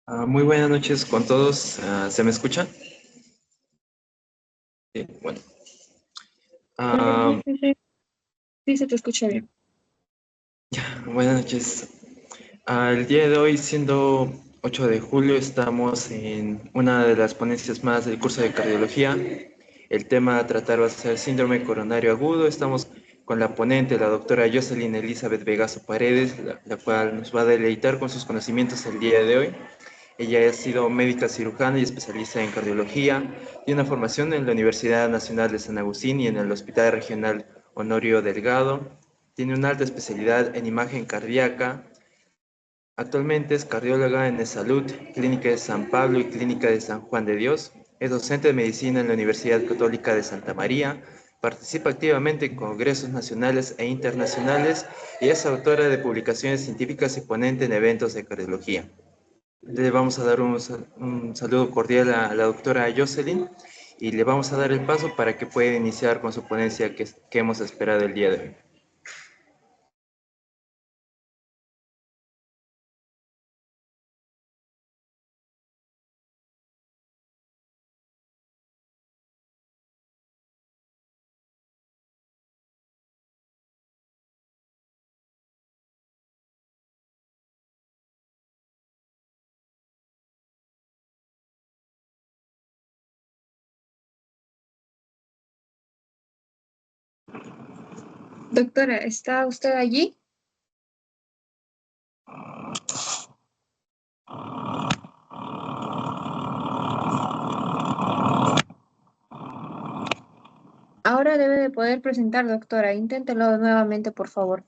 Muy buenas noches con todos. ¿Se me escucha? Sí, bueno. Sí, Ah, sí, sí, sí, se te escucha bien. Buenas noches. El día de hoy, siendo 8 de julio, estamos en una de las ponencias más del curso de cardiología. El tema a tratar va a ser síndrome coronario agudo. Estamos con la ponente, la doctora Jocelyn Elizabeth Vegaso Paredes, la cual nos va a deleitar con sus conocimientos el día de hoy. Ella ha sido médica cirujana y especialista en cardiología. Tiene una formación en la Universidad Nacional de San Agustín y en el Hospital Regional Honorio Delgado. Tiene una alta especialidad en imagen cardíaca. Actualmente es cardióloga en Salud, Clínica de San Pablo y Clínica de San Juan de Dios. Es docente de medicina en la Universidad Católica de Santa María. Participa activamente en congresos nacionales e internacionales y es autora de publicaciones científicas y ponente en eventos de cardiología. Le vamos a dar un saludo cordial a la doctora Jocelyn y le vamos a dar el paso para que pueda iniciar con su ponencia que hemos esperado el día de hoy. Doctora, ¿está usted allí? Ahora debe de poder presentar, doctora. Inténtelo nuevamente, por favor.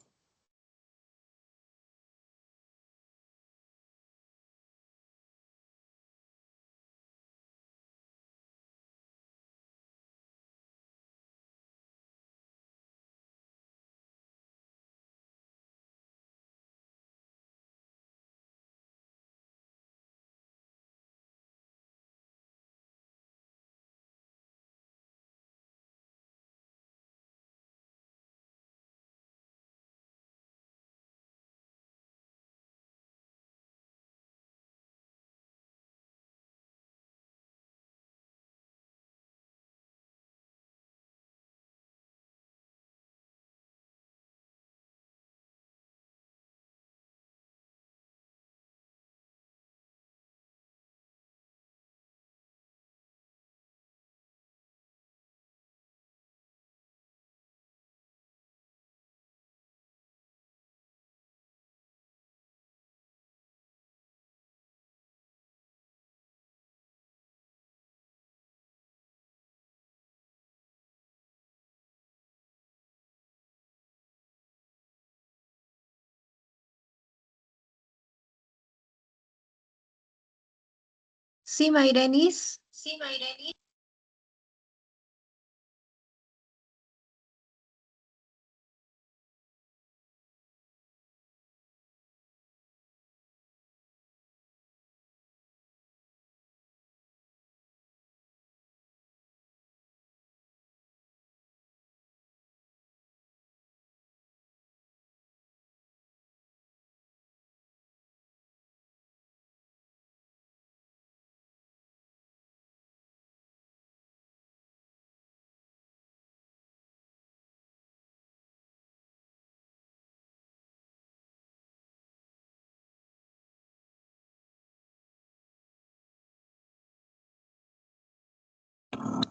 Sí, Mairenis.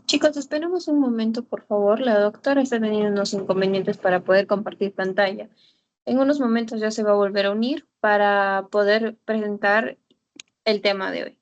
Chicos, esperemos un momento, por favor. La doctora está teniendo unos inconvenientes para poder compartir pantalla. En unos momentos ya se va a volver a unir para poder presentar el tema de hoy.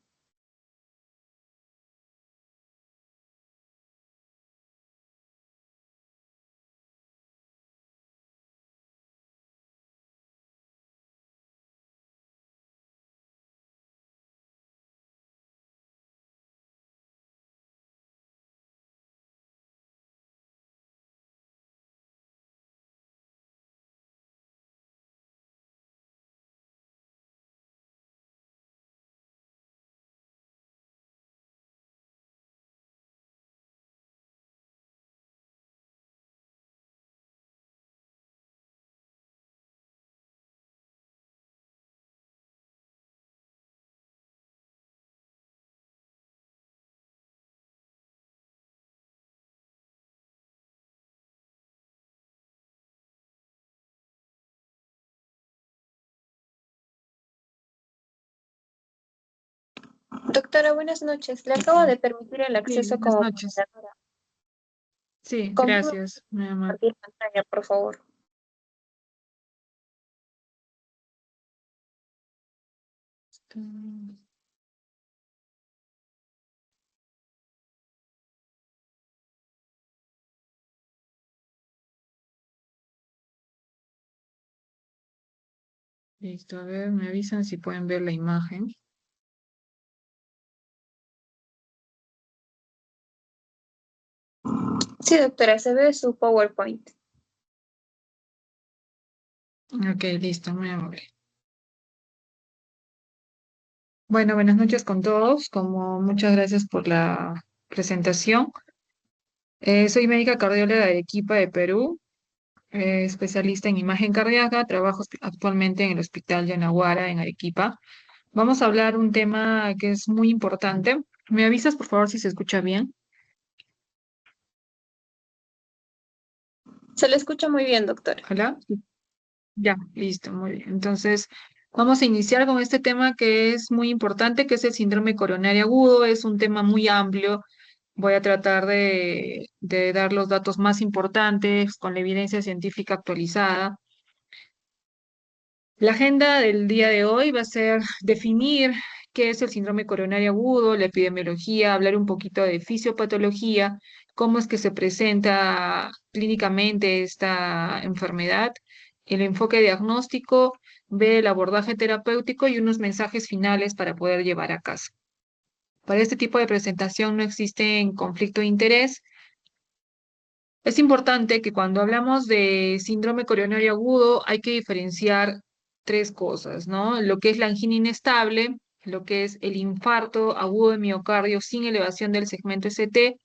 Doctora, buenas noches. Le acabo de permitir el Sí, acceso buenas como noches. moderadora. Sí, ¿Con qué me puede gracias, mi amor. compartir pantalla, por favor? Listo, a ver, me avisan si pueden ver la imagen. Sí, doctora, se ve su PowerPoint. Ok, listo, muy amable. Bueno, buenas noches con todos. Como muchas gracias por la presentación. Soy médica cardióloga de Arequipa de Perú, especialista en imagen cardíaca. Trabajo actualmente en el Hospital Yanaguara en Arequipa. Vamos a hablar un tema que es muy importante. ¿Me avisas, por favor, si se escucha bien? Se le escucha muy bien, doctora. Hola. Ya, listo, muy bien. Entonces, vamos a iniciar con este tema que es muy importante, que es el síndrome coronario agudo. Es un tema muy amplio. Voy a tratar de dar los datos más importantes con la evidencia científica actualizada. La agenda del día de hoy va a ser definir qué es el síndrome coronario agudo, la epidemiología, hablar un poquito de fisiopatología, cómo es que se presenta clínicamente esta enfermedad, el enfoque diagnóstico, ver el abordaje terapéutico y unos mensajes finales para poder llevar a casa. Para este tipo de presentación no existe conflicto de interés. Es importante que cuando hablamos de síndrome coronario agudo hay que diferenciar tres cosas, ¿no? Lo que es la angina inestable, lo que es el infarto agudo de miocardio sin elevación del segmento ST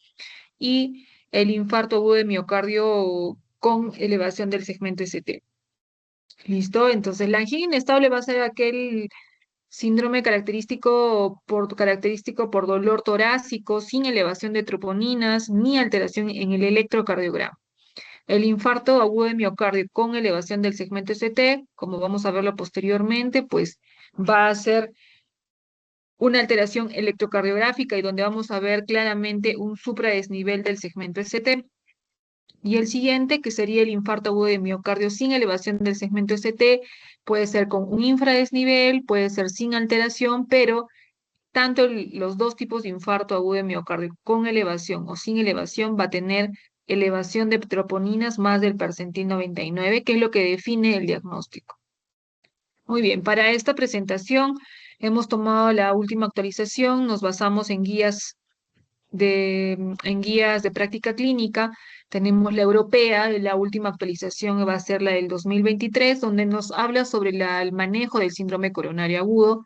y el infarto agudo de miocardio con elevación del segmento ST. ¿Listo? Entonces, la angina inestable va a ser aquel síndrome característico por dolor torácico sin elevación de troponinas ni alteración en el electrocardiograma. El infarto agudo de miocardio con elevación del segmento ST, como vamos a verlo posteriormente, pues va a ser una alteración electrocardiográfica y donde vamos a ver claramente un supradesnivel del segmento ST. Y el siguiente, que sería el infarto agudo de miocardio sin elevación del segmento ST, puede ser con un infradesnivel, puede ser sin alteración, pero tanto los dos tipos de infarto agudo de miocardio con elevación o sin elevación va a tener elevación de troponinas más del percentil 99, que es lo que define el diagnóstico. Muy bien, para esta presentación hemos tomado la última actualización, nos basamos en guías de práctica clínica. Tenemos la europea, la última actualización va a ser la del 2023, donde nos habla sobre el manejo del síndrome coronario agudo.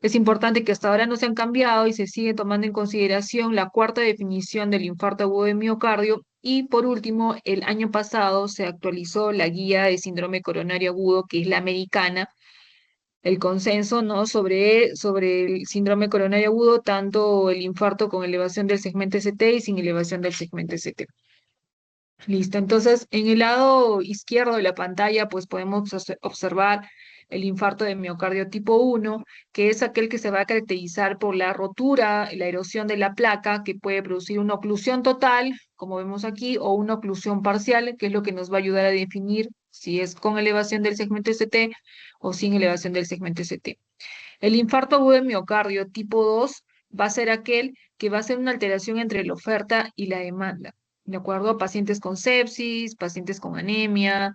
Es importante que hasta ahora no se han cambiado y se sigue tomando en consideración la cuarta definición del infarto agudo de miocardio. Y por último, el año pasado se actualizó la guía de síndrome coronario agudo, que es la americana, el consenso, ¿no? sobre el síndrome coronario agudo, tanto el infarto con elevación del segmento ST y sin elevación del segmento ST. Listo, entonces en el lado izquierdo de la pantalla pues podemos observar el infarto de miocardio tipo 1, que es aquel que se va a caracterizar por la rotura, la erosión de la placa, que puede producir una oclusión total, como vemos aquí, o una oclusión parcial, que es lo que nos va a ayudar a definir si es con elevación del segmento ST o sin elevación del segmento ST. El infarto agudo de miocardio tipo 2 va a ser aquel que va a ser una alteración entre la oferta y la demanda. ¿De acuerdo? Pacientes con sepsis, pacientes con anemia,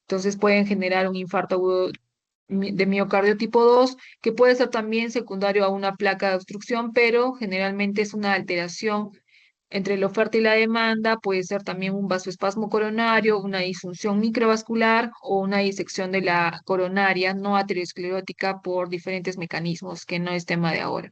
entonces pueden generar un infarto agudo de miocardio tipo 2, que puede ser también secundario a una placa de obstrucción, pero generalmente es una alteración entre la oferta y la demanda, puede ser también un vasoespasmo coronario, una disfunción microvascular o una disección de la coronaria no aterosclerótica por diferentes mecanismos, que no es tema de ahora.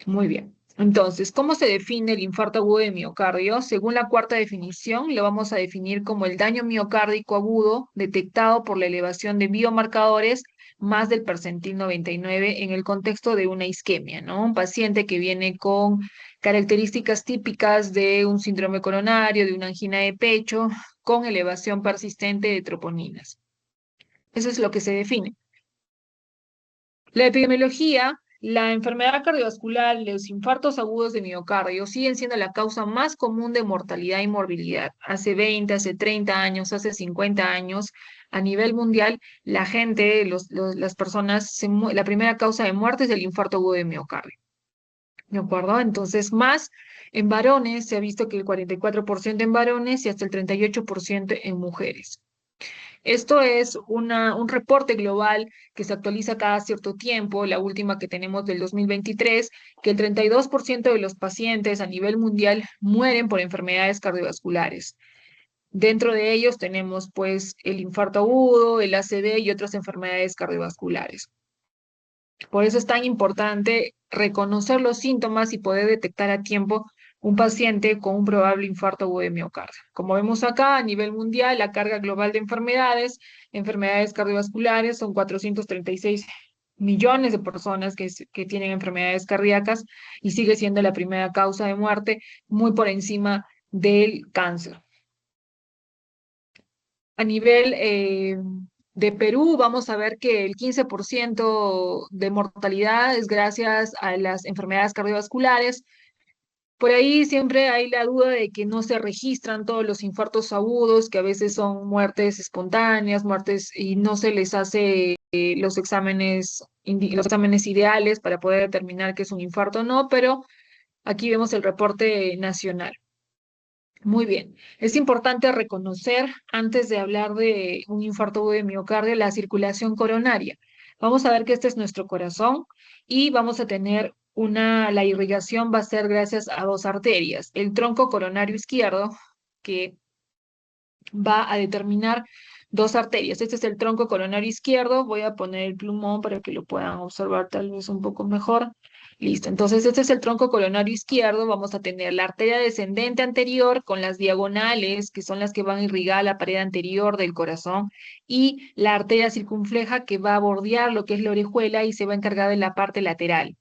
Muy bien. Entonces, ¿cómo se define el infarto agudo de miocardio? Según la cuarta definición, lo vamos a definir como el daño miocárdico agudo detectado por la elevación de biomarcadores más del percentil 99 en el contexto de una isquemia, ¿no? Un paciente que viene con características típicas de un síndrome coronario, de una angina de pecho, con elevación persistente de troponinas. Eso es lo que se define. La epidemiología La enfermedad cardiovascular, los infartos agudos de miocardio siguen siendo la causa más común de mortalidad y morbilidad. Hace 20, hace 30 años, hace 50 años, a nivel mundial, la gente, las personas, la primera causa de muerte es el infarto agudo de miocardio. ¿De acuerdo? Entonces, más en varones, se ha visto que el 44% en varones y hasta el 38% en mujeres. Esto es un reporte global que se actualiza cada cierto tiempo, la última que tenemos del 2023, que el 32% de los pacientes a nivel mundial mueren por enfermedades cardiovasculares. Dentro de ellos tenemos pues el infarto agudo, el ACV y otras enfermedades cardiovasculares. Por eso es tan importante reconocer los síntomas y poder detectar a tiempo un paciente con un probable infarto agudo de miocardio. Como vemos acá, a nivel mundial, la carga global de enfermedades cardiovasculares, son 436 millones de personas que tienen enfermedades cardíacas y sigue siendo la primera causa de muerte, muy por encima del cáncer. A nivel de Perú, vamos a ver que el 15% de mortalidad es gracias a las enfermedades cardiovasculares. Por ahí siempre hay la duda de que no se registran todos los infartos agudos, que a veces son muertes espontáneas, muertes y no se les hace los exámenes ideales para poder determinar que es un infarto o no, pero aquí vemos el reporte nacional. Muy bien. Es importante reconocer, antes de hablar de un infarto agudo de miocardio, la circulación coronaria. Vamos a ver que este es nuestro corazón y vamos a tener la irrigación va a ser gracias a dos arterias. El tronco coronario izquierdo, que va a determinar dos arterias. Este es el tronco coronario izquierdo. Voy a poner el plumón para que lo puedan observar tal vez un poco mejor. Listo. Entonces, este es el tronco coronario izquierdo. Vamos a tener la arteria descendente anterior con las diagonales, que son las que van a irrigar la pared anterior del corazón, y la arteria circunfleja que va a bordear lo que es la orejuela y se va a encargar de la parte lateral.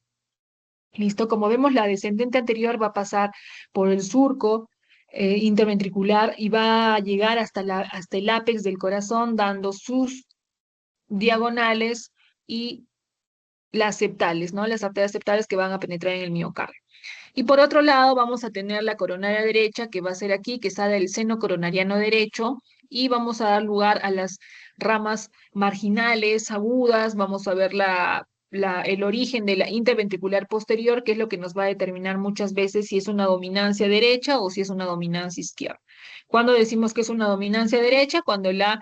Listo, como vemos, la descendente anterior va a pasar por el surco interventricular y va a llegar hasta el ápex del corazón, dando sus diagonales y las septales, ¿no? Las arterias septales que van a penetrar en el miocardio. Y por otro lado, vamos a tener la coronaria derecha, que va a ser aquí, que sale del seno coronariano derecho, y vamos a dar lugar a las ramas marginales, agudas, vamos a ver el origen de la interventricular posterior, que es lo que nos va a determinar muchas veces si es una dominancia derecha o si es una dominancia izquierda. ¿Cuándo decimos que es una dominancia derecha? Cuando la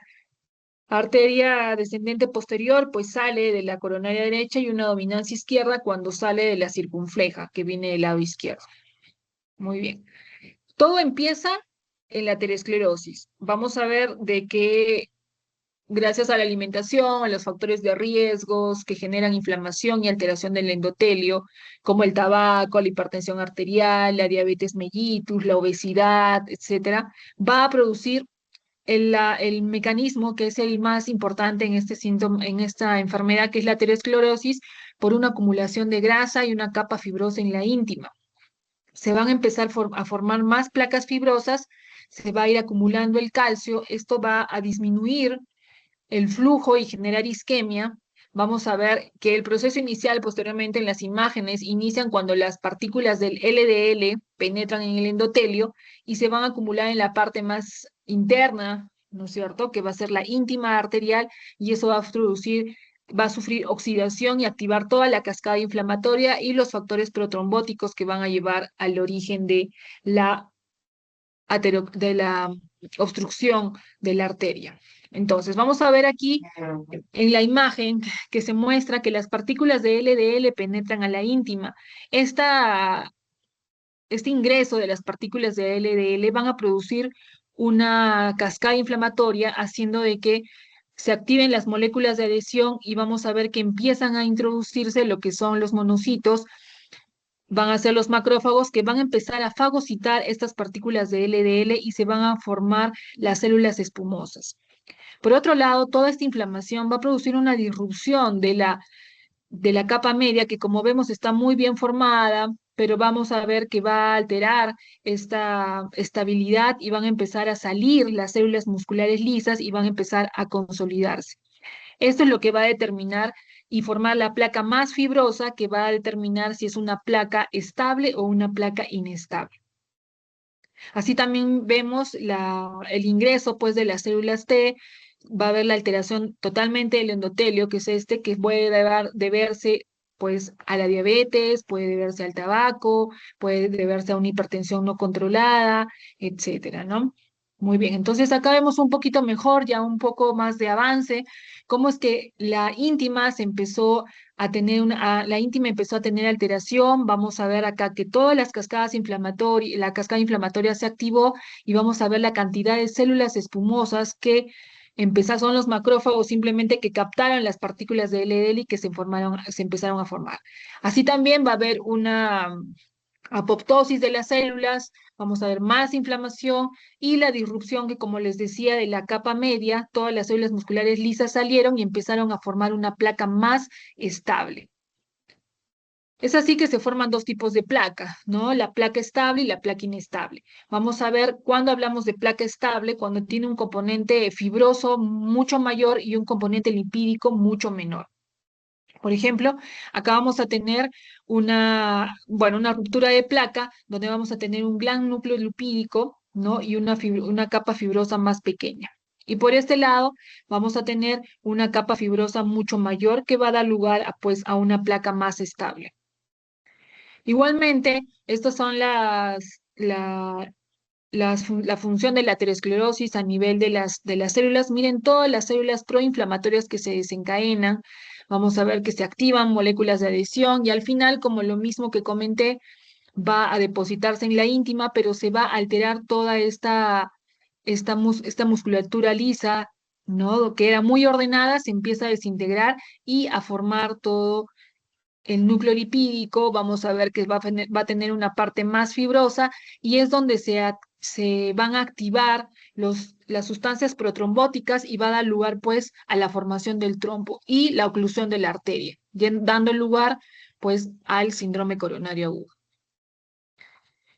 arteria descendente posterior pues sale de la coronaria derecha y una dominancia izquierda cuando sale de la circunfleja, que viene del lado izquierdo. Muy bien. Todo empieza en la aterosclerosis. Vamos a ver de que gracias a la alimentación, a los factores de riesgos que generan inflamación y alteración del endotelio, como el tabaco, la hipertensión arterial, la diabetes mellitus, la obesidad, etcétera, va a producir el mecanismo que es el más importante en este síntoma, en esta enfermedad, que es la aterosclerosis, por una acumulación de grasa y una capa fibrosa en la íntima. Se van a empezar a formar más placas fibrosas, se va a ir acumulando el calcio, esto va a disminuir el flujo y generar isquemia. Vamos a ver que el proceso inicial, posteriormente en las imágenes, inician cuando las partículas del LDL penetran en el endotelio y se van a acumular en la parte más interna, ¿no es cierto?, que va a ser la íntima arterial, y eso va a sufrir oxidación y activar toda la cascada inflamatoria y los factores protrombóticos que van a llevar al origen de de la obstrucción de la arteria. Entonces, vamos a ver aquí en la imagen que se muestra que las partículas de LDL penetran a la íntima. Este ingreso de las partículas de LDL van a producir una cascada inflamatoria, haciendo de que se activen las moléculas de adhesión y vamos a ver que empiezan a introducirse lo que son los monocitos. Van a ser los macrófagos que van a empezar a fagocitar estas partículas de LDL y se van a formar las células espumosas. Por otro lado, toda esta inflamación va a producir una disrupción de la capa media, que como vemos está muy bien formada, pero vamos a ver que va a alterar esta estabilidad y van a empezar a salir las células musculares lisas y van a empezar a consolidarse. Esto es lo que va a determinar y formar la placa más fibrosa que va a determinar si es una placa estable o una placa inestable. Así también vemos el ingreso pues, de las células T, va a haber la alteración totalmente del endotelio, que es este, que puede deberse pues, a la diabetes, puede deberse al tabaco, puede deberse a una hipertensión no controlada, etcétera, ¿no? Muy bien, entonces acá vemos un poquito mejor, ya un poco más de avance, cómo es que la íntima se empezó a tener la íntima empezó a tener alteración. Vamos a ver acá que todas las cascadas inflamatorias, la cascada inflamatoria se activó y vamos a ver la cantidad de células espumosas que empezaron, son los macrófagos simplemente que captaron las partículas de LDL y que se empezaron a formar. Así también va a haber una apoptosis de las células, vamos a ver más inflamación y la disrupción que, como les decía, de la capa media, todas las células musculares lisas salieron y empezaron a formar una placa más estable. Es así que se forman dos tipos de placa, ¿no? La placa estable y la placa inestable. Vamos a ver cuando hablamos de placa estable, cuando tiene un componente fibroso mucho mayor y un componente lipídico mucho menor. Por ejemplo, acá vamos a tener una ruptura de placa donde vamos a tener un gran núcleo lipídico, ¿no? Y una capa fibrosa más pequeña. Y por este lado vamos a tener una capa fibrosa mucho mayor que va a dar lugar pues, a una placa más estable. Igualmente, estas son la función de la aterosclerosis a nivel de las células. Miren todas las células proinflamatorias que se desencadenan. Vamos a ver que se activan moléculas de adhesión y al final, como lo mismo que comenté, va a depositarse en la íntima, pero se va a alterar toda esta musculatura lisa, ¿no? Que era muy ordenada, se empieza a desintegrar y a formar todo el núcleo lipídico. Vamos a ver que va a tener una parte más fibrosa y es donde se van a activar las sustancias protrombóticas y va a dar lugar pues a la formación del trombo y la oclusión de la arteria, dando lugar pues al síndrome coronario agudo.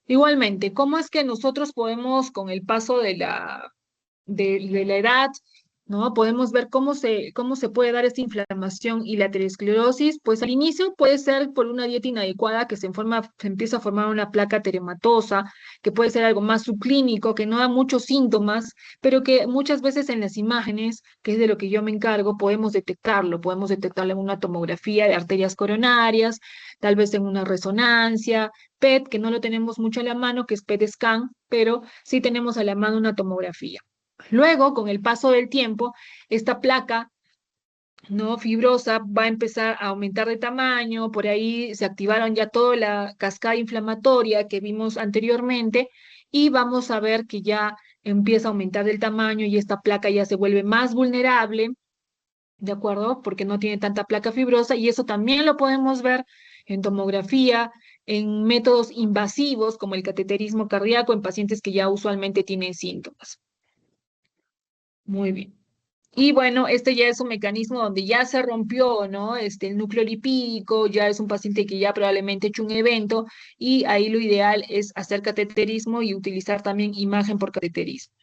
Igualmente, ¿cómo es que nosotros podemos, con el paso de la edad, ¿no? Podemos ver cómo se puede dar esta inflamación y la aterosclerosis. Pues al inicio puede ser por una dieta inadecuada que se empieza a formar una placa terematosa, que puede ser algo más subclínico, que no da muchos síntomas, pero que muchas veces en las imágenes, que es de lo que yo me encargo, podemos detectarlo en una tomografía de arterias coronarias, tal vez en una resonancia, PET, que no lo tenemos mucho a la mano, que es PET scan, pero sí tenemos a la mano una tomografía. Luego, con el paso del tiempo, esta placa no fibrosa va a empezar a aumentar de tamaño, por ahí se activaron ya toda la cascada inflamatoria que vimos anteriormente y vamos a ver que ya empieza a aumentar del tamaño y esta placa ya se vuelve más vulnerable, ¿de acuerdo? Porque no tiene tanta placa fibrosa y eso también lo podemos ver en tomografía, en métodos invasivos como el cateterismo cardíaco en pacientes que ya usualmente tienen síntomas. Muy bien. Y bueno, este ya es un mecanismo donde ya se rompió, ¿no? El núcleo lipídico, ya es un paciente que ya probablemente ha hecho un evento y ahí lo ideal es hacer cateterismo y utilizar también imagen por cateterismo.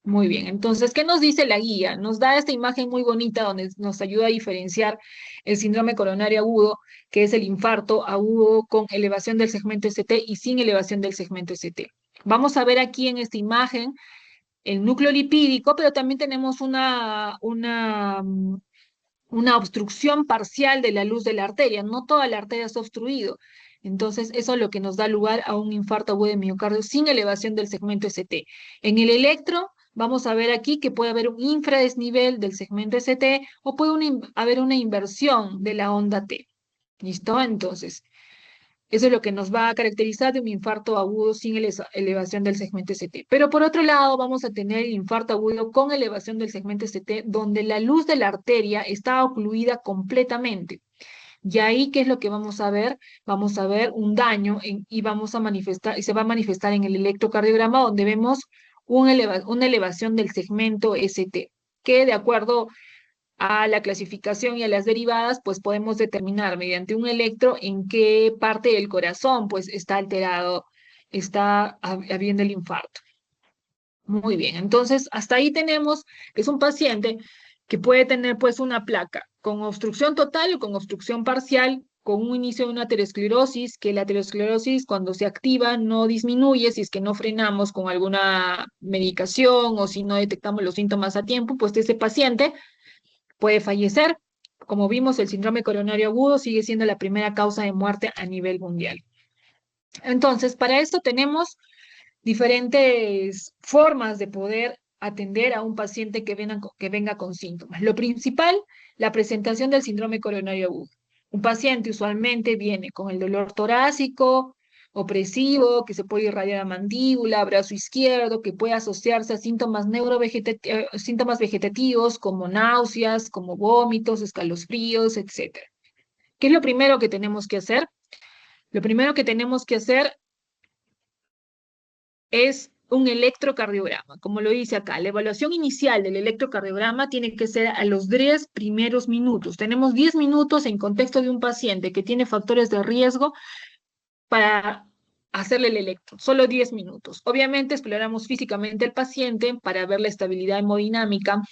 Muy bien, entonces, ¿qué nos dice la guía? Nos da esta imagen muy bonita donde nos ayuda a diferenciar el síndrome coronario agudo, que es el infarto agudo con elevación del segmento ST y sin elevación del segmento ST. Vamos a ver aquí en esta imagen el núcleo lipídico, pero también tenemos una obstrucción parcial de la luz de la arteria. No toda la arteria está obstruido. Entonces, eso es lo que nos da lugar a un infarto agudo de miocardio sin elevación del segmento ST. En el electro, vamos a ver aquí que puede haber un infradesnivel del segmento ST o puede haber una inversión de la onda T. ¿Listo? Entonces, eso es lo que nos va a caracterizar de un infarto agudo sin elevación del segmento ST. Pero por otro lado, vamos a tener el infarto agudo con elevación del segmento ST, donde la luz de la arteria está ocluida completamente. Y ahí, ¿qué es lo que vamos a ver? Vamos a ver un daño y se va a manifestar en el electrocardiograma, donde vemos una elevación del segmento ST, que de acuerdo a la clasificación y a las derivadas, pues podemos determinar mediante un electro en qué parte del corazón pues está alterado, está habiendo el infarto. Muy bien, entonces hasta ahí tenemos, es un paciente que puede tener pues una placa con obstrucción total o con obstrucción parcial, con un inicio de una aterosclerosis, que la aterosclerosis cuando se activa no disminuye si es que no frenamos con alguna medicación o si no detectamos los síntomas a tiempo, pues ese paciente puede fallecer. Como vimos, el síndrome coronario agudo sigue siendo la primera causa de muerte a nivel mundial. Entonces, para esto tenemos diferentes formas de poder atender a un paciente que venga con síntomas. Lo principal, la presentación del síndrome coronario agudo. Un paciente usualmente viene con el dolor torácico, opresivo, que se puede irradiar a mandíbula, brazo izquierdo, que puede asociarse a síntomas síntomas vegetativos como náuseas, como vómitos, escalofríos, etcétera. ¿Qué es lo primero que tenemos que hacer? Lo primero que tenemos que hacer es un electrocardiograma. Como lo dice acá, la evaluación inicial del electrocardiograma tiene que ser a los 10 primeros minutos. Tenemos 10 minutos en contexto de un paciente que tiene factores de riesgo para hacerle el electro, solo 10 minutos. Obviamente exploramos físicamente el paciente para ver la estabilidad hemodinámica,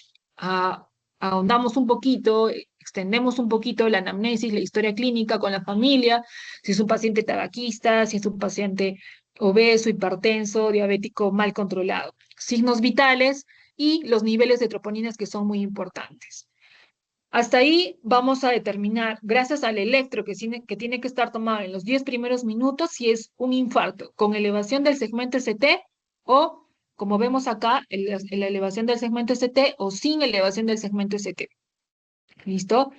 ahondamos un poquito, extendemos un poquito la anamnesis, la historia clínica con la familia, si es un paciente tabaquista, si es un paciente obeso, hipertenso, diabético mal controlado, signos vitales y los niveles de troponinas que son muy importantes. Hasta ahí vamos a determinar, gracias al electro que tiene que estar tomado en los 10 primeros minutos, si es un infarto con elevación del segmento ST o, como vemos acá, la elevación del segmento ST o sin elevación del segmento ST. ¿Listo?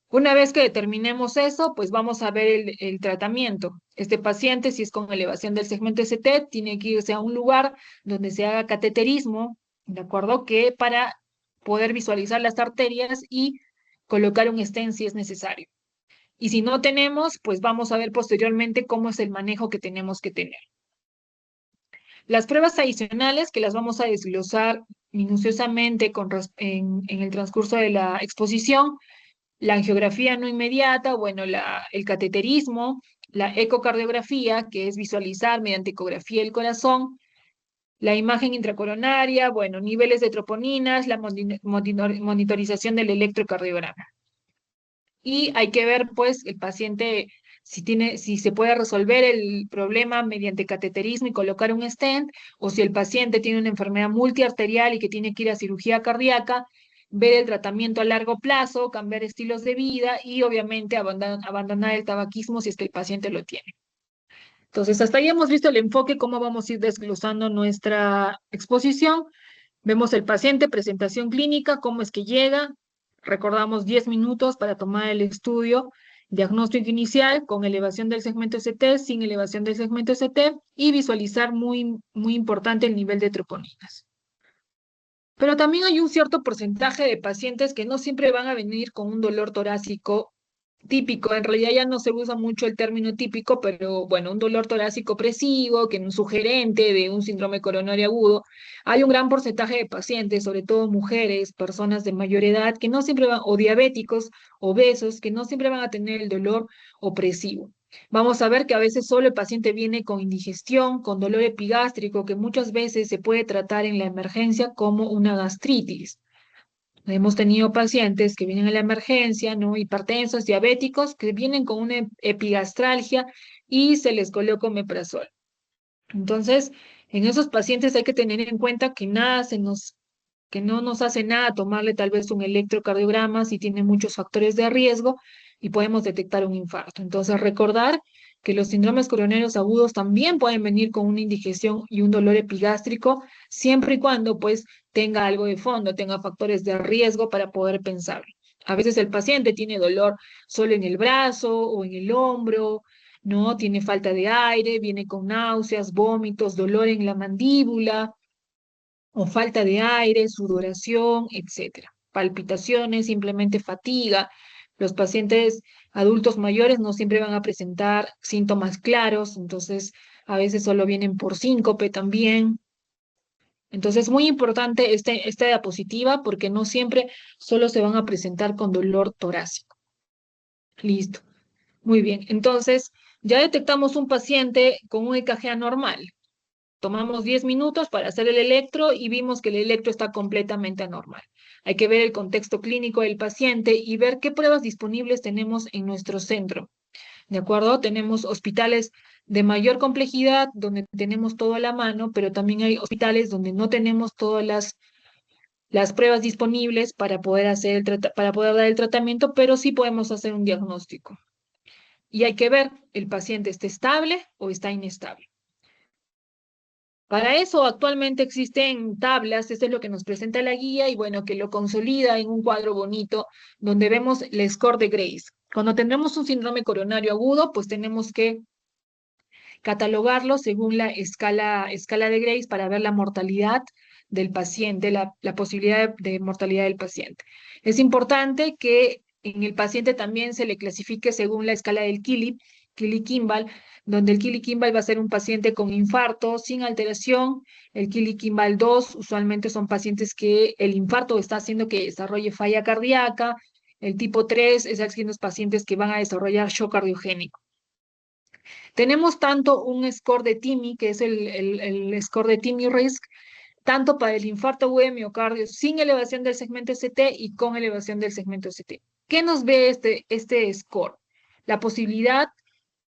Una vez que determinemos eso, pues vamos a ver el tratamiento. Este paciente, si es con elevación del segmento ST, tiene que irse a un lugar donde se haga cateterismo, ¿de acuerdo? Que para poder visualizar las arterias y colocar un stent si es necesario. Y si no tenemos, pues vamos a ver posteriormente cómo es el manejo que tenemos que tener. Las pruebas adicionales que las vamos a desglosar minuciosamente en el transcurso de la exposición, la angiografía no inmediata, bueno, el cateterismo, la ecocardiografía, que es visualizar mediante ecografía el corazón, la imagen intracoronaria, bueno, niveles de troponinas, la monitorización del electrocardiograma. Y hay que ver, pues, el paciente si se puede resolver el problema mediante cateterismo y colocar un stent, o si el paciente tiene una enfermedad multiarterial y que tiene que ir a cirugía cardíaca, ver el tratamiento a largo plazo, cambiar estilos de vida y obviamente abandonar el tabaquismo si es que el paciente lo tiene. Entonces, hasta ahí hemos visto el enfoque, cómo vamos a ir desglosando nuestra exposición. Vemos el paciente, presentación clínica, cómo es que llega. Recordamos 10 minutos para tomar el estudio, diagnóstico inicial con elevación del segmento ST, sin elevación del segmento ST y visualizar muy importante el nivel de troponinas. Pero también hay un cierto porcentaje de pacientes que no siempre van a venir con un dolor torácico típico. En realidad ya no se usa mucho el término típico, pero bueno, un dolor torácico opresivo, que es un sugerente de un síndrome coronario agudo. Hay un gran porcentaje de pacientes, sobre todo mujeres, personas de mayor edad, que no siempre van, o diabéticos, obesos, que no siempre van a tener el dolor opresivo. Vamos a ver que a veces solo el paciente viene con indigestión, con dolor epigástrico, que muchas veces se puede tratar en la emergencia como una gastritis. Hemos tenido pacientes que vienen a la emergencia, ¿no? Hipertensos, diabéticos, que vienen con una epigastralgia y se les coloca omeprazol. Entonces, en esos pacientes hay que tener en cuenta que que no nos hace nada tomarle tal vez un electrocardiograma si tiene muchos factores de riesgo y podemos detectar un infarto. Entonces, recordar que los síndromes coronarios agudos también pueden venir con una indigestión y un dolor epigástrico, siempre y cuando pues tenga algo de fondo, tenga factores de riesgo para poder pensarlo. A veces el paciente tiene dolor solo en el brazo o en el hombro, ¿no? Tiene falta de aire, viene con náuseas, vómitos, dolor en la mandíbula, o falta de aire, sudoración, etcétera. Palpitaciones, simplemente fatiga. Los pacientes adultos mayores no siempre van a presentar síntomas claros, entonces a veces solo vienen por síncope también. Entonces, muy importante esta diapositiva porque no siempre solo se van a presentar con dolor torácico. Listo. Muy bien. Entonces, ya detectamos un paciente con un EKG anormal. tomamos 10 minutos para hacer el electro y vimos que el electro está completamente anormal. Hay que ver el contexto clínico del paciente y ver qué pruebas disponibles tenemos en nuestro centro. ¿De acuerdo? Tenemos hospitales de mayor complejidad donde tenemos todo a la mano, pero también hay hospitales donde no tenemos todas las pruebas disponibles para poder para poder dar el tratamiento, pero sí podemos hacer un diagnóstico. Y hay que ver, ¿el paciente está estable o está inestable? Para eso actualmente existen tablas, esto es lo que nos presenta la guía y bueno, que lo consolida en un cuadro bonito donde vemos el score de Grace. Cuando tendremos un síndrome coronario agudo, pues tenemos que catalogarlo según la escala de Grace para ver la mortalidad del paciente, la posibilidad de mortalidad del paciente. Es importante que en el paciente también se le clasifique según la escala del Killy-Kimball, donde el Killy-Kimball va a ser un paciente con infarto sin alteración. El Killy-Kimball 2 usualmente son pacientes que el infarto está haciendo que desarrolle falla cardíaca. El tipo 3 es aquellos pacientes que van a desarrollar shock cardiogénico. Tenemos tanto un score de TIMI, que es el score de TIMI Risk, tanto para el infarto agudo de miocardio sin elevación del segmento ST y con elevación del segmento ST. ¿Qué nos ve este score? La posibilidad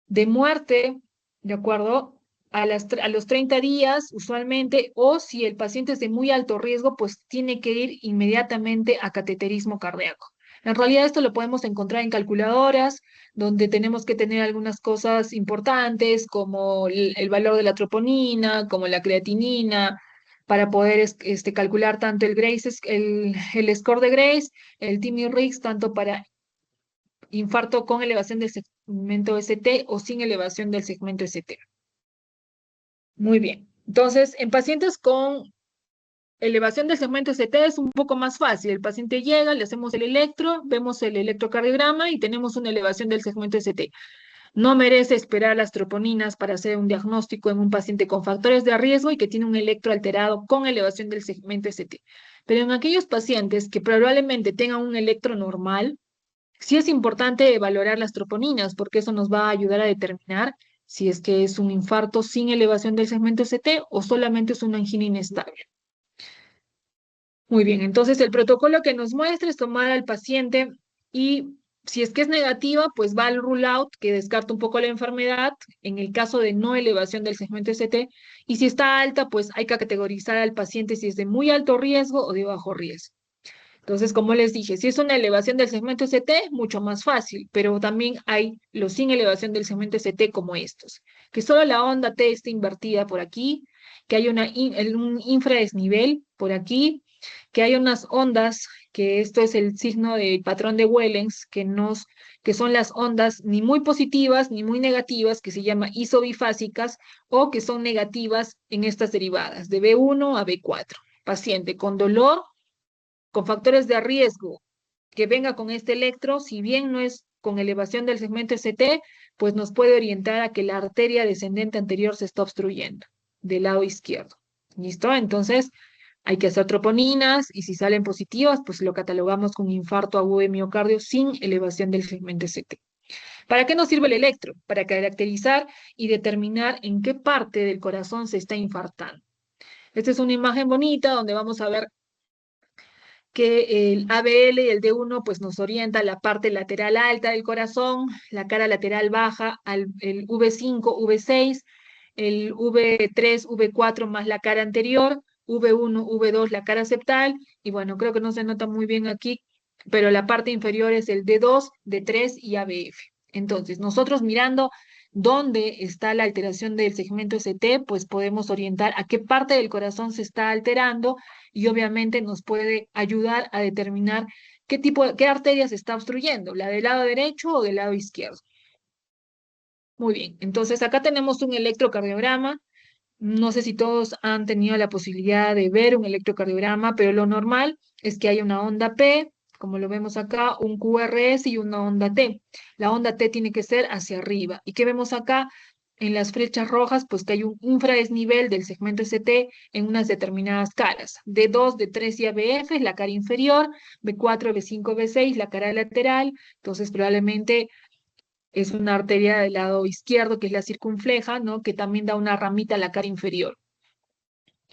de muerte, ¿de acuerdo? A los 30 días, usualmente, o si el paciente es de muy alto riesgo, pues tiene que ir inmediatamente a cateterismo cardíaco. En realidad esto lo podemos encontrar en calculadoras, donde tenemos que tener algunas cosas importantes, como el valor de la troponina, como la creatinina, para poder calcular tanto el score de Grace, el TIMI-RIX, tanto para infarto con elevación del segmento ST o sin elevación del segmento ST. Muy bien. Entonces, en pacientes con elevación del segmento ST es un poco más fácil. El paciente llega, le hacemos el electro, vemos el electrocardiograma y tenemos una elevación del segmento ST. No merece esperar las troponinas para hacer un diagnóstico en un paciente con factores de riesgo y que tiene un electro alterado con elevación del segmento ST. Pero en aquellos pacientes que probablemente tengan un electro normal, sí es importante valorar las troponinas porque eso nos va a ayudar a determinar si es que es un infarto sin elevación del segmento ST o solamente es una angina inestable. Muy bien, entonces el protocolo que nos muestra es tomar al paciente y si es que es negativa, pues va al rule out, que descarta un poco la enfermedad, en el caso de no elevación del segmento ST, y si está alta, pues hay que categorizar al paciente si es de muy alto riesgo o de bajo riesgo. Entonces, como les dije, si es una elevación del segmento ST, mucho más fácil, pero también hay los sin elevación del segmento ST como estos, que solo la onda T está invertida por aquí, que hay un infradesnivel por aquí, que hay unas ondas, que esto es el signo del patrón de Wellens, que son las ondas ni muy positivas ni muy negativas, que se llama isobifásicas, o que son negativas en estas derivadas, de B1 a B4. Paciente con dolor, con factores de riesgo, que venga con este electro, si bien no es con elevación del segmento ST, pues nos puede orientar a que la arteria descendente anterior se está obstruyendo del lado izquierdo. ¿Listo? Entonces, hay que hacer troponinas y si salen positivas, pues lo catalogamos con infarto agudo de miocardio sin elevación del segmento ST. ¿Para qué nos sirve el electro? Para caracterizar y determinar en qué parte del corazón se está infartando. Esta es una imagen bonita donde vamos a ver que el ABL y el D1 pues nos orienta a la parte lateral alta del corazón, la cara lateral baja, el V5, V6, el V3, V4 más la cara anterior, V1, V2 la cara septal, y bueno, creo que no se nota muy bien aquí, pero la parte inferior es el D2, D3 y ABF. Entonces, nosotros mirando dónde está la alteración del segmento ST, pues podemos orientar a qué parte del corazón se está alterando y obviamente nos puede ayudar a determinar qué arteria se está obstruyendo, la del lado derecho o del lado izquierdo. Muy bien, entonces acá tenemos un electrocardiograma. No sé si todos han tenido la posibilidad de ver un electrocardiograma, pero lo normal es que haya una onda P, como lo vemos acá, un QRS y una onda T. La onda T tiene que ser hacia arriba. ¿Y qué vemos acá? En las flechas rojas, pues que hay un infradesnivel del segmento ST en unas determinadas caras. D2, D3 y ABF es la cara inferior, B4, B5, B6 la cara lateral. Entonces probablemente es una arteria del lado izquierdo, que es la circunfleja, ¿no? Que también da una ramita a la cara inferior.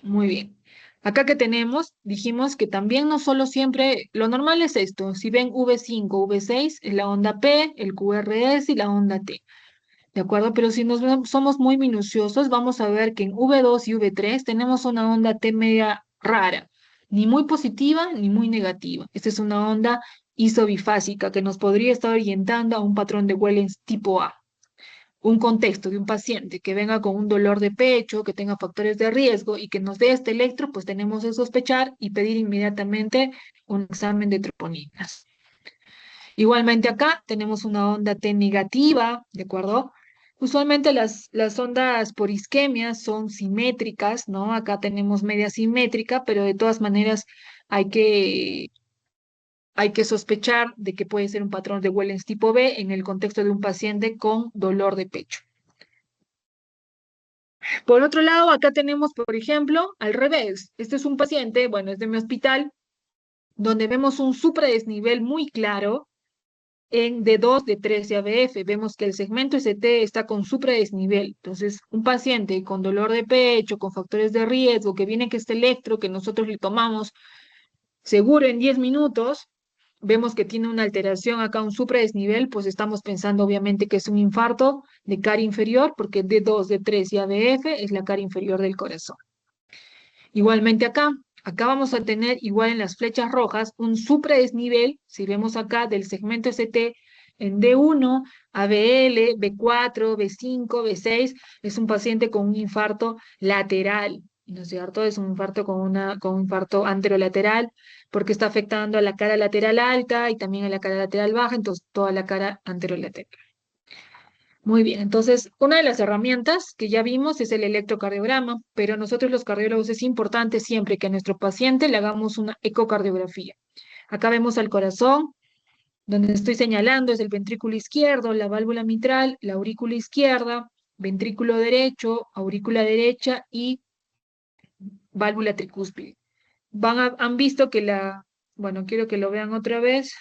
Muy bien. Acá que tenemos, dijimos que también no solo siempre, lo normal es esto, si ven V5, V6, es la onda P, el QRS y la onda T. ¿De acuerdo? Pero si somos muy minuciosos, vamos a ver que en V2 y V3 tenemos una onda T media rara, ni muy positiva ni muy negativa. Esta es una onda isobifásica que nos podría estar orientando a un patrón de Wellens tipo A. Un contexto de un paciente que venga con un dolor de pecho, que tenga factores de riesgo y que nos dé este electro, pues tenemos que sospechar y pedir inmediatamente un examen de troponinas. Igualmente acá tenemos una onda T negativa, ¿de acuerdo? Usualmente las ondas por isquemia son simétricas, ¿no? Acá tenemos media simétrica, pero de todas maneras hay que, hay que sospechar de que puede ser un patrón de Wellens tipo B en el contexto de un paciente con dolor de pecho. Por otro lado, acá tenemos, por ejemplo, al revés. Este es un paciente, bueno, es de mi hospital, donde vemos un supradesnivel muy claro en D2, D3 y ABF. Vemos que el segmento ST está con supradesnivel. Entonces, un paciente con dolor de pecho, con factores de riesgo, que viene que este electro que nosotros le tomamos seguro en 10 minutos, vemos que tiene una alteración acá, un supradesnivel, pues estamos pensando obviamente que es un infarto de cara inferior, porque D2, D3 y ABF es la cara inferior del corazón. Igualmente acá vamos a tener igual en las flechas rojas un supradesnivel, si vemos acá del segmento ST en D1, ABL, B4, B5, B6, es un paciente con un infarto lateral, ¿no es cierto? Es un infarto con un infarto anterolateral, porque está afectando a la cara lateral alta y también a la cara lateral baja, entonces toda la cara anterolateral. Muy bien, entonces una de las herramientas que ya vimos es el electrocardiograma, pero nosotros los cardiólogos es importante siempre que a nuestro paciente le hagamos una ecocardiografía. Acá vemos al corazón, donde estoy señalando es el ventrículo izquierdo, la válvula mitral, la aurícula izquierda, ventrículo derecho, aurícula derecha y válvula tricúspide. Han visto que bueno, quiero que lo vean otra vez,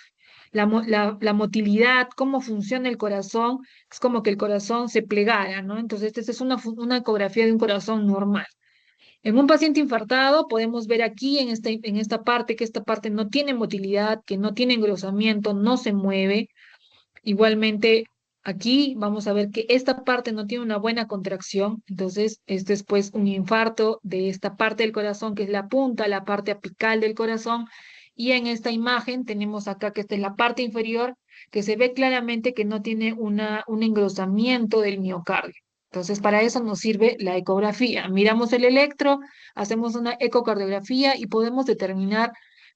la motilidad, cómo funciona el corazón, es como que el corazón se plegara, ¿no? Entonces, esta es una ecografía de un corazón normal. En un paciente infartado podemos ver aquí en esta parte que esta parte no tiene motilidad, que no tiene engrosamiento, no se mueve. Igualmente, aquí vamos a ver que esta parte no tiene una buena contracción, entonces este es pues un infarto de esta parte del corazón que es la punta, la parte apical del corazón, y en esta imagen tenemos acá que esta es la parte inferior, que se ve claramente que no tiene un engrosamiento del miocardio. Entonces, para eso nos sirve la ecografía. Miramos el electro, hacemos una ecocardiografía y podemos determinar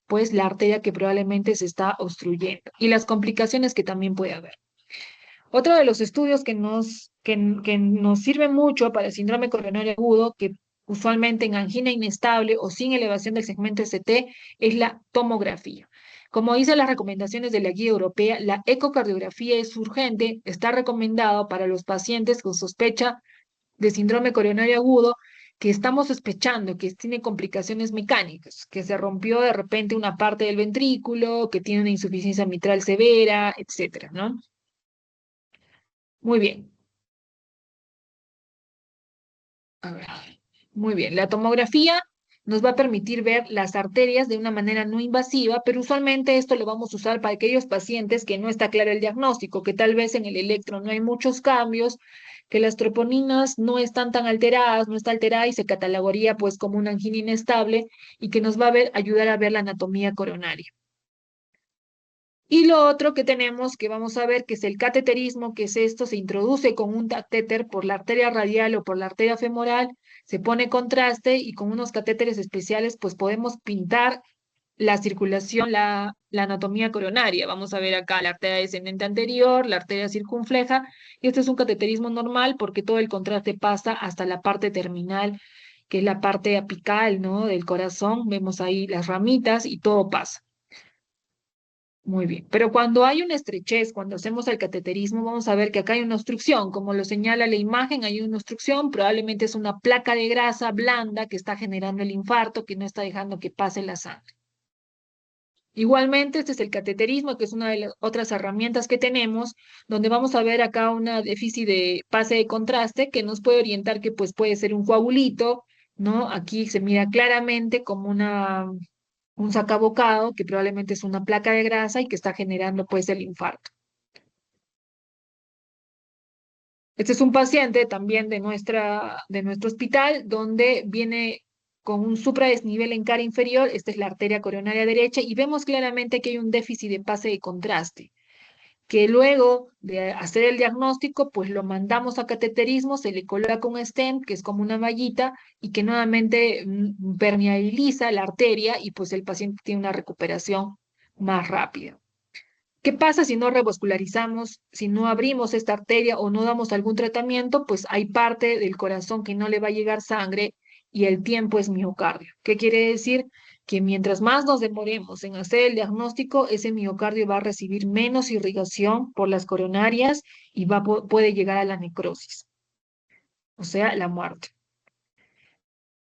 pues la arteria que probablemente se está obstruyendo y las complicaciones que también puede haber. Otro de los estudios que nos sirve mucho para el síndrome coronario agudo, que usualmente en angina inestable o sin elevación del segmento ST, es la tomografía. Como dicen las recomendaciones de la guía europea, la ecocardiografía es urgente, está recomendado para los pacientes con sospecha de síndrome coronario agudo que estamos sospechando que tiene complicaciones mecánicas, que se rompió de repente una parte del ventrículo, que tiene una insuficiencia mitral severa, etcétera, ¿no? Muy bien. A ver. Muy bien. La tomografía nos va a permitir ver las arterias de una manera no invasiva, pero usualmente esto lo vamos a usar para aquellos pacientes que no está claro el diagnóstico, que tal vez en el electro no hay muchos cambios, que las troponinas no están tan alteradas, no está alterada y se catalogaría pues como una angina inestable y que nos va a ayudar a ver la anatomía coronaria. Y lo otro que tenemos que vamos a ver que es el cateterismo, que es esto, se introduce con un catéter por la arteria radial o por la arteria femoral, se pone contraste y con unos catéteres especiales pues podemos pintar la circulación, la anatomía coronaria. Vamos a ver acá la arteria descendente anterior, la arteria circunfleja, y este es un cateterismo normal porque todo el contraste pasa hasta la parte terminal, que es la parte apical, ¿no? Del corazón, vemos ahí las ramitas y todo pasa. Muy bien, pero cuando hay una estrechez, cuando hacemos el cateterismo, vamos a ver que acá hay una obstrucción, como lo señala la imagen, hay una obstrucción, probablemente es una placa de grasa blanda que está generando el infarto, que no está dejando que pase la sangre. Igualmente, este es el cateterismo, que es una de las otras herramientas que tenemos, donde vamos a ver acá una déficit de pase de contraste que nos puede orientar que pues puede ser un coagulito, ¿no? Aquí se mira claramente como un sacabocado, que probablemente es una placa de grasa y que está generando pues el infarto. Este es un paciente también de nuestro hospital, donde viene con un supradesnivel en cara inferior. Esta es la arteria coronaria derecha, y vemos claramente que hay un déficit de pase de contraste, que luego de hacer el diagnóstico, pues lo mandamos a cateterismo, se le coloca un stent, que es como una mallita, y que nuevamente permeabiliza la arteria, y pues el paciente tiene una recuperación más rápida. ¿Qué pasa si no revascularizamos, si no abrimos esta arteria o no damos algún tratamiento? Pues hay parte del corazón que no le va a llegar sangre, y el tiempo es miocardio. ¿Qué quiere decir? Que mientras más nos demoremos en hacer el diagnóstico, ese miocardio va a recibir menos irrigación por las coronarias y puede llegar a la necrosis, o sea, la muerte.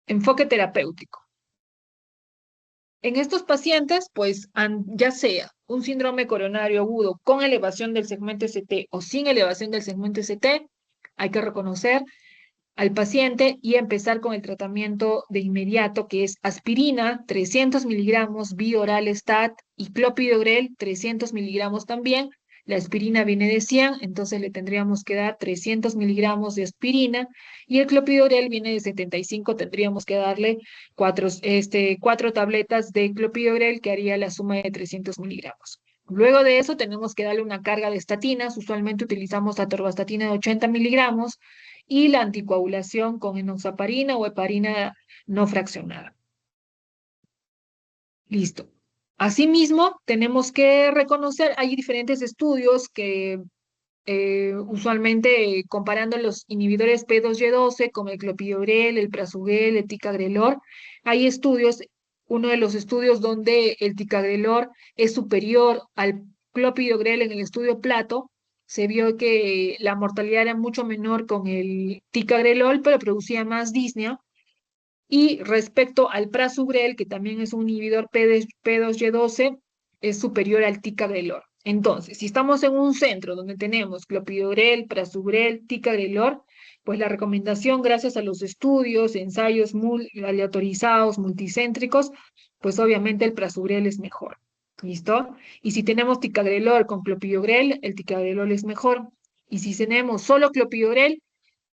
Enfoque terapéutico. En estos pacientes, pues ya sea un síndrome coronario agudo con elevación del segmento ST o sin elevación del segmento ST, hay que reconocer al paciente y empezar con el tratamiento de inmediato, que es aspirina, 300 miligramos, vía oral stat, y clopidogrel, 300 miligramos también. La aspirina viene de 100, entonces le tendríamos que dar 300 miligramos de aspirina, y el clopidogrel viene de 75, tendríamos que darle cuatro tabletas de clopidogrel, que haría la suma de 300 miligramos. Luego de eso tenemos que darle una carga de estatinas. Usualmente utilizamos atorvastatina de 80 miligramos, y la anticoagulación con enoxaparina o heparina no fraccionada. Listo. Asimismo, tenemos que reconocer, hay diferentes estudios que usualmente comparando los inhibidores P2Y12 como el clopidogrel, el prasugrel, el ticagrelor, hay estudios, uno de los estudios donde el ticagrelor es superior al clopidogrel en el estudio Plato, se vio que la mortalidad era mucho menor con el ticagrelor, pero producía más disnea. Y respecto al prasugrel, que también es un inhibidor P2Y12, es superior al ticagrelor. Entonces, si estamos en un centro donde tenemos clopidogrel, prasugrel, ticagrelor, pues la recomendación, gracias a los estudios, ensayos aleatorizados, multicéntricos, pues obviamente el prasugrel es mejor. ¿Listo? Y si tenemos ticagrelor con clopidogrel, el ticagrelor es mejor. Y si tenemos solo clopidogrel,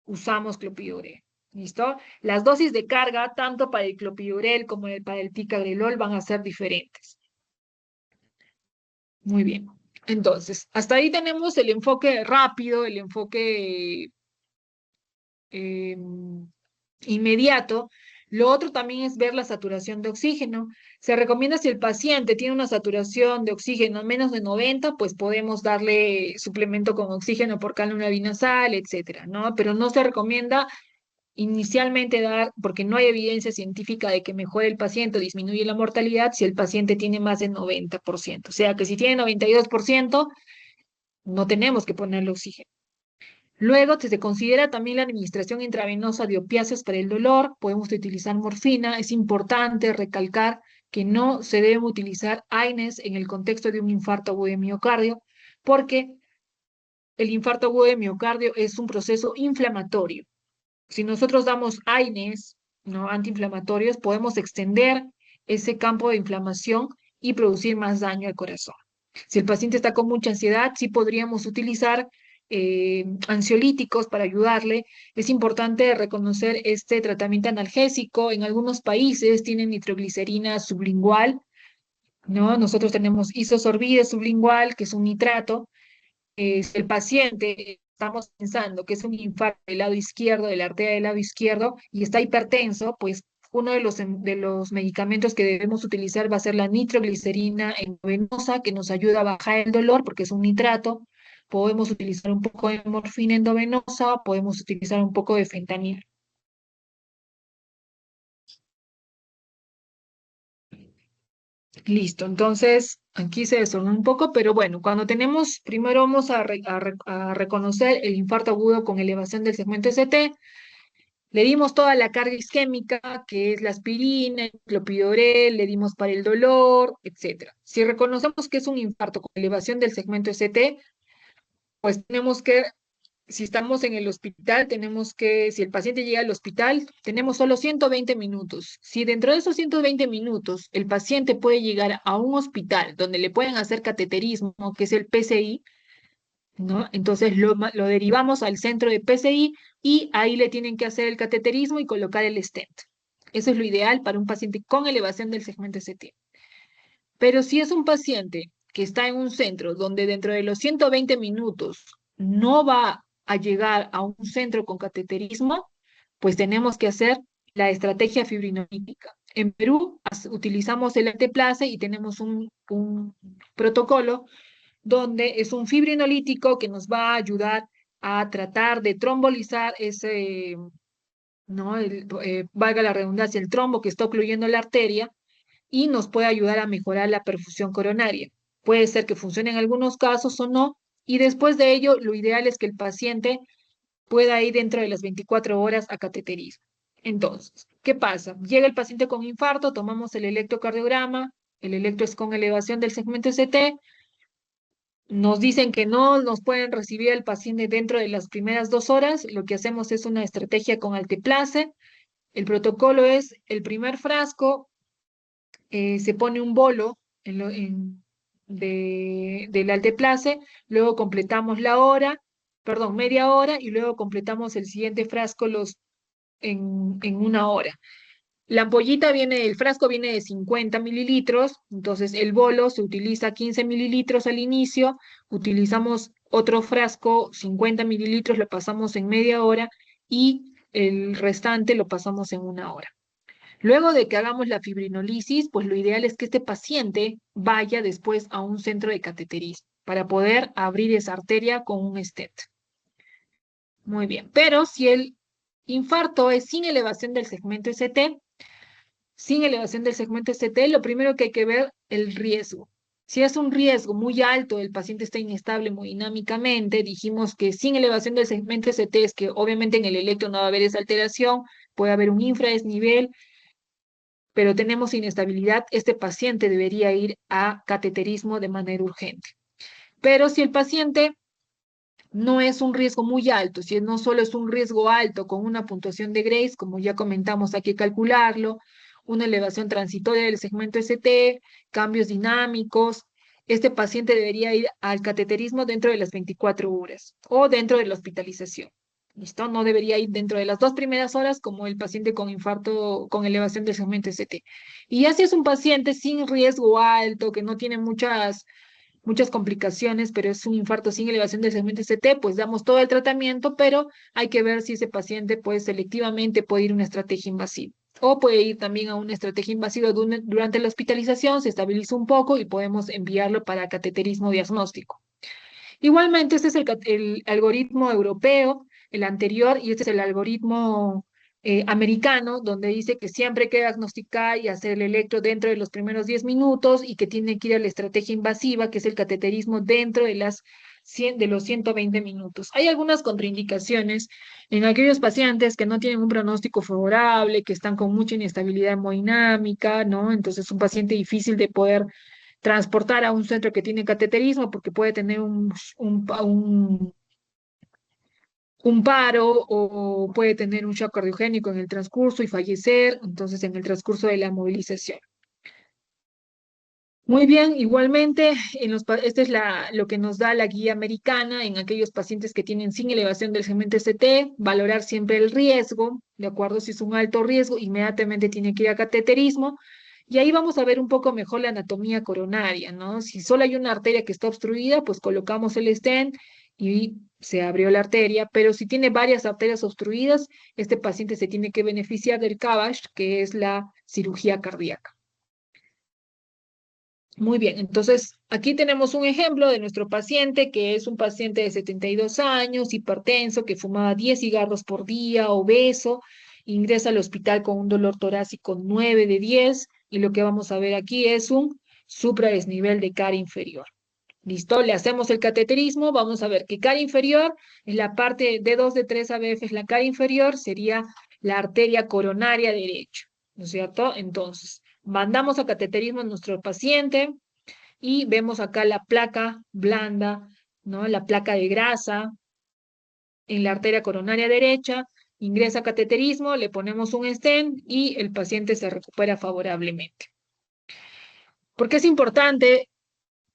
usamos clopidogrel. ¿Listo? Las dosis de carga, tanto para el clopidogrel como para el ticagrelor, van a ser diferentes. Muy bien. Entonces, hasta ahí tenemos el enfoque rápido, el enfoque eh, inmediato. Lo otro también es ver la saturación de oxígeno. Se recomienda, si el paciente tiene una saturación de oxígeno menos de 90, pues podemos darle suplemento con oxígeno por cálculo binasal, etcétera, ¿no? Pero no se recomienda inicialmente dar, porque no hay evidencia científica de que mejore el paciente o disminuye la mortalidad si el paciente tiene más del 90%. O sea que si tiene 92%, no tenemos que ponerle oxígeno. Luego se considera también la administración intravenosa de opiáceos para el dolor. Podemos utilizar morfina. Es importante recalcar que no se deben utilizar AINES en el contexto de un infarto agudo de miocardio, porque el infarto agudo de miocardio es un proceso inflamatorio. Si nosotros damos AINES, ¿no?, antiinflamatorios, podemos extender ese campo de inflamación y producir más daño al corazón. Si el paciente está con mucha ansiedad, sí podríamos utilizar ansiolíticos para ayudarle. Es importante reconocer este tratamiento analgésico. En algunos países tienen nitroglicerina sublingual, ¿no? Nosotros tenemos isosorbide sublingual, que es un nitrato. Si el paciente, estamos pensando que es un infarto del lado izquierdo, de la arteria del lado izquierdo, y está hipertenso, pues uno de los medicamentos que debemos utilizar va a ser la nitroglicerina endovenosa, que nos ayuda a bajar el dolor porque es un nitrato. Podemos utilizar un poco de morfina endovenosa, podemos utilizar un poco de fentanil. Listo, entonces aquí se desordenó un poco, pero bueno, cuando tenemos, primero vamos a reconocer el infarto agudo con elevación del segmento ST. Le dimos toda la carga isquémica, que es la aspirina, el clopidogrel, le dimos para el dolor, etcétera. Si reconocemos que es un infarto con elevación del segmento ST, pues tenemos que si estamos en el hospital, si el paciente llega al hospital, tenemos solo 120 minutos. Si dentro de esos 120 minutos el paciente puede llegar a un hospital donde le pueden hacer cateterismo, que es el PCI, ¿no? Entonces lo derivamos al centro de PCI y ahí le tienen que hacer el cateterismo y colocar el stent. Eso es lo ideal para un paciente con elevación del segmento ST. Pero si es un paciente que está en un centro donde dentro de los 120 minutos no va a llegar a un centro con cateterismo, pues tenemos que hacer la estrategia fibrinolítica. En Perú utilizamos el anteplace y tenemos un protocolo donde es un fibrinolítico que nos va a ayudar a tratar de trombolizar ese, ¿no? Valga la redundancia, el trombo que está ocluyendo la arteria y nos puede ayudar a mejorar la perfusión coronaria. Puede ser que funcione en algunos casos o no, y después de ello, lo ideal es que el paciente pueda ir dentro de las 24 horas a cateterismo. Entonces, ¿qué pasa? Llega el paciente con infarto, tomamos el electrocardiograma, el electro es con elevación del segmento ST, nos dicen que no nos pueden recibir al paciente dentro de las primeras 2 horas, lo que hacemos es una estrategia con alteplase. El protocolo es el primer frasco, se pone un bolo del alteplase, luego completamos media hora, y luego completamos el siguiente frasco en 1 hora. El frasco viene de 50 mililitros, entonces el bolo se utiliza 15 mililitros al inicio, utilizamos otro frasco, 50 mililitros, lo pasamos en media hora y el restante lo pasamos en 1 hora. Luego de que hagamos la fibrinolisis, pues lo ideal es que este paciente vaya después a un centro de cateterismo para poder abrir esa arteria con un stent. Muy bien, pero si el infarto es sin elevación del segmento ST, lo primero que hay que ver es el riesgo. Si es un riesgo muy alto, el paciente está inestable hemodinámicamente, dijimos que sin elevación del segmento ST es que obviamente en el electro no va a haber esa alteración, puede haber un infradesnivel, pero tenemos inestabilidad, este paciente debería ir a cateterismo de manera urgente. Pero si el paciente no es un riesgo muy alto, si no solo es un riesgo alto con una puntuación de Grace, como ya comentamos, hay que calcularlo, una elevación transitoria del segmento ST, cambios dinámicos, este paciente debería ir al cateterismo dentro de las 24 horas o dentro de la hospitalización. ¿Listo? No debería ir dentro de las 2 primeras horas como el paciente con infarto con elevación del segmento ST. Y ya si es un paciente sin riesgo alto, que no tiene muchas complicaciones, pero es un infarto sin elevación del segmento ST, pues damos todo el tratamiento, pero hay que ver si ese paciente pues selectivamente puede ir a una estrategia invasiva. O puede ir también a una estrategia invasiva durante la hospitalización, se estabiliza un poco y podemos enviarlo para cateterismo diagnóstico. Igualmente, este es el algoritmo europeo, el anterior, y este es el algoritmo americano, donde dice que siempre hay que diagnosticar y hacer el electro dentro de los primeros 10 minutos y que tiene que ir a la estrategia invasiva, que es el cateterismo dentro de los 120 minutos. Hay algunas contraindicaciones en aquellos pacientes que no tienen un pronóstico favorable, que están con mucha inestabilidad hemodinámica, ¿no? Entonces, es un paciente difícil de poder transportar a un centro que tiene cateterismo porque puede tener un paro o puede tener un shock cardiogénico en el transcurso y fallecer, entonces en el transcurso de la movilización. Muy bien, igualmente, esta es lo que nos da la guía americana en aquellos pacientes que tienen sin elevación del segmento ST, valorar siempre el riesgo, de acuerdo, si es un alto riesgo, inmediatamente tiene que ir a cateterismo, y ahí vamos a ver un poco mejor la anatomía coronaria, ¿no? Si solo hay una arteria que está obstruida, pues colocamos el stent y se abrió la arteria, pero si tiene varias arterias obstruidas, este paciente se tiene que beneficiar del CABG, que es la cirugía cardíaca. Muy bien, entonces aquí tenemos un ejemplo de nuestro paciente, que es un paciente de 72 años, hipertenso, que fumaba 10 cigarros por día, obeso, ingresa al hospital con un dolor torácico 9 de 10, y lo que vamos a ver aquí es un supradesnivel de cara inferior. ¿Listo? Le hacemos el cateterismo, vamos a ver que cara inferior es la parte D2 de 3 ABF, es la cara inferior, sería la arteria coronaria derecha, ¿no es cierto? Entonces, mandamos a cateterismo a nuestro paciente y vemos acá la placa blanda, ¿no? La placa de grasa, en la arteria coronaria derecha, ingresa cateterismo, le ponemos un stent y el paciente se recupera favorablemente. ¿Por qué es importante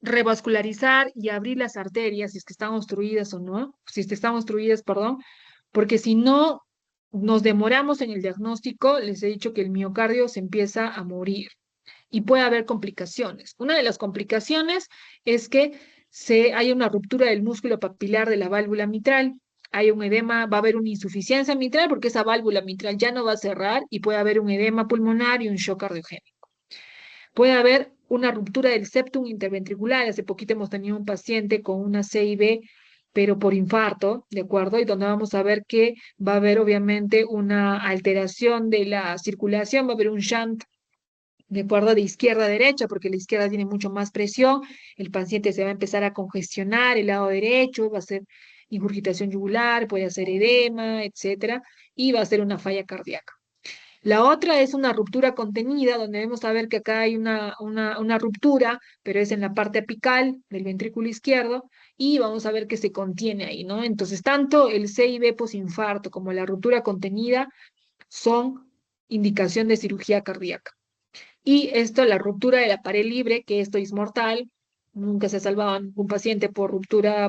revascularizar y abrir las arterias si es que están obstruidas o no? Si es que están obstruidas, perdón, porque si no nos demoramos en el diagnóstico, les he dicho que el miocardio se empieza a morir y puede haber complicaciones. Una de las complicaciones es que hay una ruptura del músculo papilar de la válvula mitral, hay un edema, va a haber una insuficiencia mitral porque esa válvula mitral ya no va a cerrar y puede haber un edema pulmonar y un shock cardiogénico. Puede haber una ruptura del septum interventricular. Hace poquito hemos tenido un paciente con una CIB, pero por infarto, ¿de acuerdo? Y donde vamos a ver que va a haber obviamente una alteración de la circulación, va a haber un shunt, ¿de acuerdo? De izquierda a derecha, porque la izquierda tiene mucho más presión, el paciente se va a empezar a congestionar, el lado derecho va a ser ingurgitación yugular, puede hacer edema, etcétera, y va a ser una falla cardíaca. La otra es una ruptura contenida, donde vamos a ver que acá hay una ruptura, pero es en la parte apical del ventrículo izquierdo, y vamos a ver que se contiene ahí, ¿no? Entonces, tanto el CIB posinfarto como la ruptura contenida son indicación de cirugía cardíaca. Y esto, la ruptura de la pared libre, que esto es mortal, nunca se ha salvado a ningún paciente por ruptura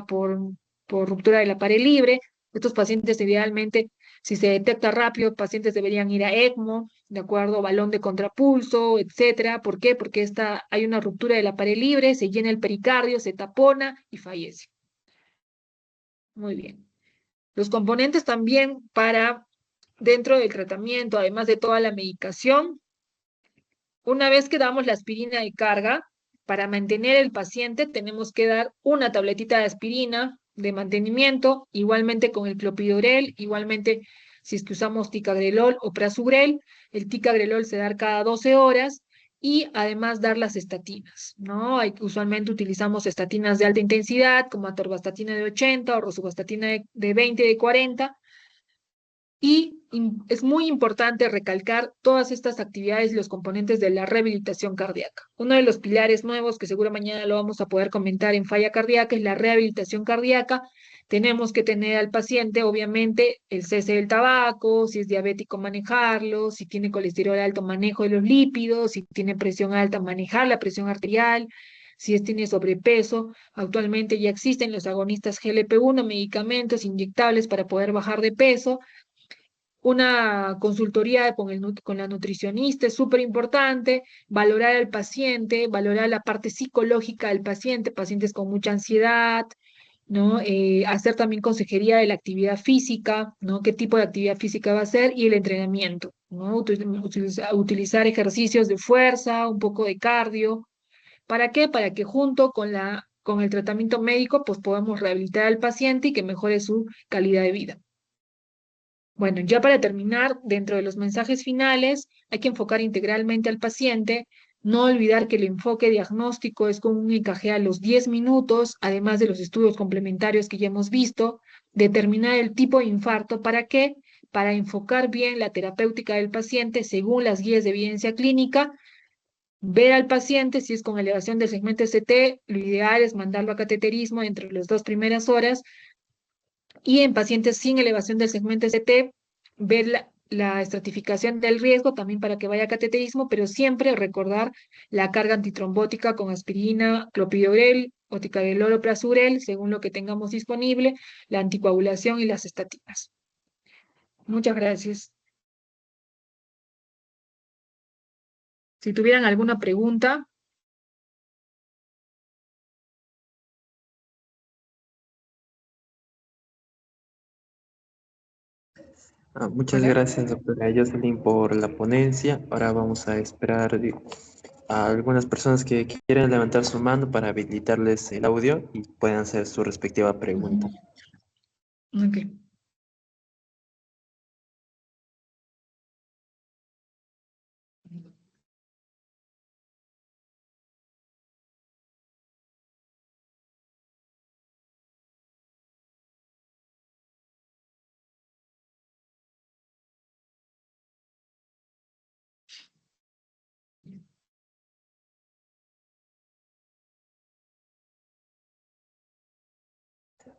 de la pared libre. Estos pacientes idealmente, si se detecta rápido, pacientes deberían ir a ECMO, de acuerdo, balón de contrapulso, etcétera. ¿Por qué? Porque hay una ruptura de la pared libre, se llena el pericardio, se tapona y fallece. Muy bien. Los componentes también para dentro del tratamiento, además de toda la medicación, una vez que damos la aspirina de carga, para mantener el paciente tenemos que dar una tabletita de aspirina de mantenimiento, igualmente con el clopidogrel, igualmente si es que usamos ticagrelol o prasugrel, el ticagrelol se da cada 12 horas y además dar las estatinas, ¿no? Usualmente utilizamos estatinas de alta intensidad como atorvastatina de 80 o rosuvastatina de 20, de 40, y es muy importante recalcar todas estas actividades y los componentes de la rehabilitación cardíaca. Uno de los pilares nuevos, que seguro mañana lo vamos a poder comentar en falla cardíaca, es la rehabilitación cardíaca. Tenemos que tener al paciente, obviamente, el cese del tabaco, si es diabético, manejarlo, si tiene colesterol alto, manejo de los lípidos, si tiene presión alta, manejar la presión arterial, si tiene sobrepeso. Actualmente ya existen los agonistas GLP-1, medicamentos inyectables para poder bajar de peso. Una consultoría con la nutricionista es súper importante, valorar al paciente, valorar la parte psicológica del paciente, pacientes con mucha ansiedad, ¿no? Hacer también consejería de la actividad física, ¿no? ¿Qué tipo de actividad física va a hacer? Y el entrenamiento, ¿no? Utilizar ejercicios de fuerza, un poco de cardio. ¿Para qué? Para que junto con el tratamiento médico, pues podamos rehabilitar al paciente y que mejore su calidad de vida. Bueno, ya para terminar, dentro de los mensajes finales, hay que enfocar integralmente al paciente, no olvidar que el enfoque diagnóstico es con un EKG a los 10 minutos, además de los estudios complementarios que ya hemos visto, determinar el tipo de infarto, ¿para qué? Para enfocar bien la terapéutica del paciente según las guías de evidencia clínica, ver al paciente si es con elevación del segmento ST, lo ideal es mandarlo a cateterismo entre las 2 primeras horas, y en pacientes sin elevación del segmento ST, ver la estratificación del riesgo también para que vaya a cateterismo, pero siempre recordar la carga antitrombótica con aspirina, clopidogrel o ticagrelor o prasugrel, según lo que tengamos disponible, la anticoagulación y las estatinas. Muchas gracias. Si tuvieran alguna pregunta. Muchas Hola. gracias, doctora Jocelyn, por la ponencia. Ahora vamos a esperar a algunas personas que quieran levantar su mano para habilitarles el audio y puedan hacer su respectiva pregunta. Ok.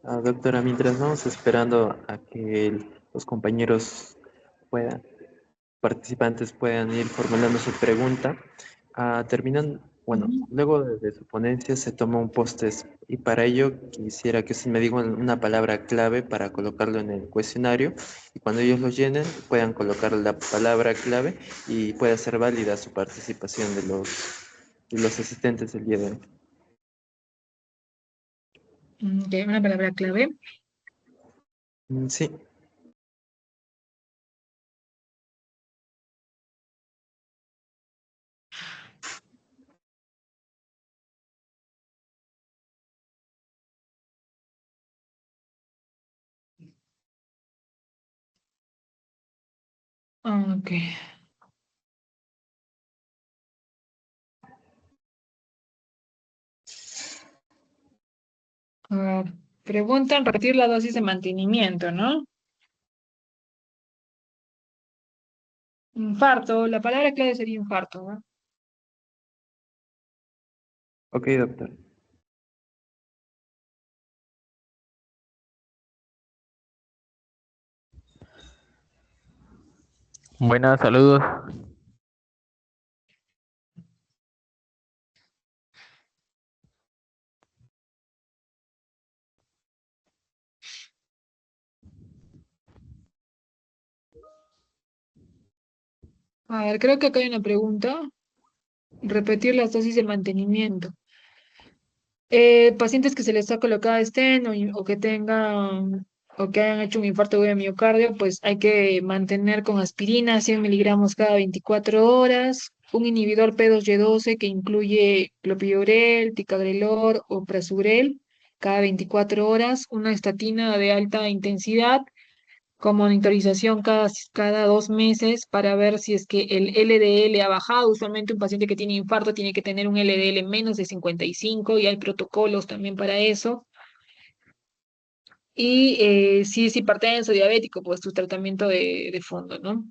Doctora, mientras vamos esperando a que los compañeros puedan, participantes puedan ir formulando su pregunta, bueno, Ujú. luego de su ponencia se toma un post-test y para ello quisiera que usted me diga una palabra clave para colocarlo en el cuestionario y cuando ellos lo llenen puedan colocar la palabra clave y pueda ser válida su participación de los asistentes del día de hoy. Ok, una palabra clave. Sí, Ok. Ah, preguntan repetir la dosis de mantenimiento, ¿no? Infarto, la palabra clave sería infarto, ¿no? ok, doctor. Buenas, saludos. A ver, creo que acá hay una pregunta. Repetir las dosis de mantenimiento. Pacientes que se les ha colocado estén o que tengan o que hayan hecho un infarto de miocardio, pues hay que mantener con aspirina 100 miligramos cada 24 horas, un inhibidor P2Y12 que incluye clopidogrel, ticagrelor o prasugrel cada 24 horas, una estatina de alta intensidad con monitorización cada 2 meses para ver si es que el LDL ha bajado. Usualmente un paciente que tiene infarto tiene que tener un LDL menos de 55 y hay protocolos también para eso. Y si es hipertenso, diabético, pues tu tratamiento de fondo, ¿no?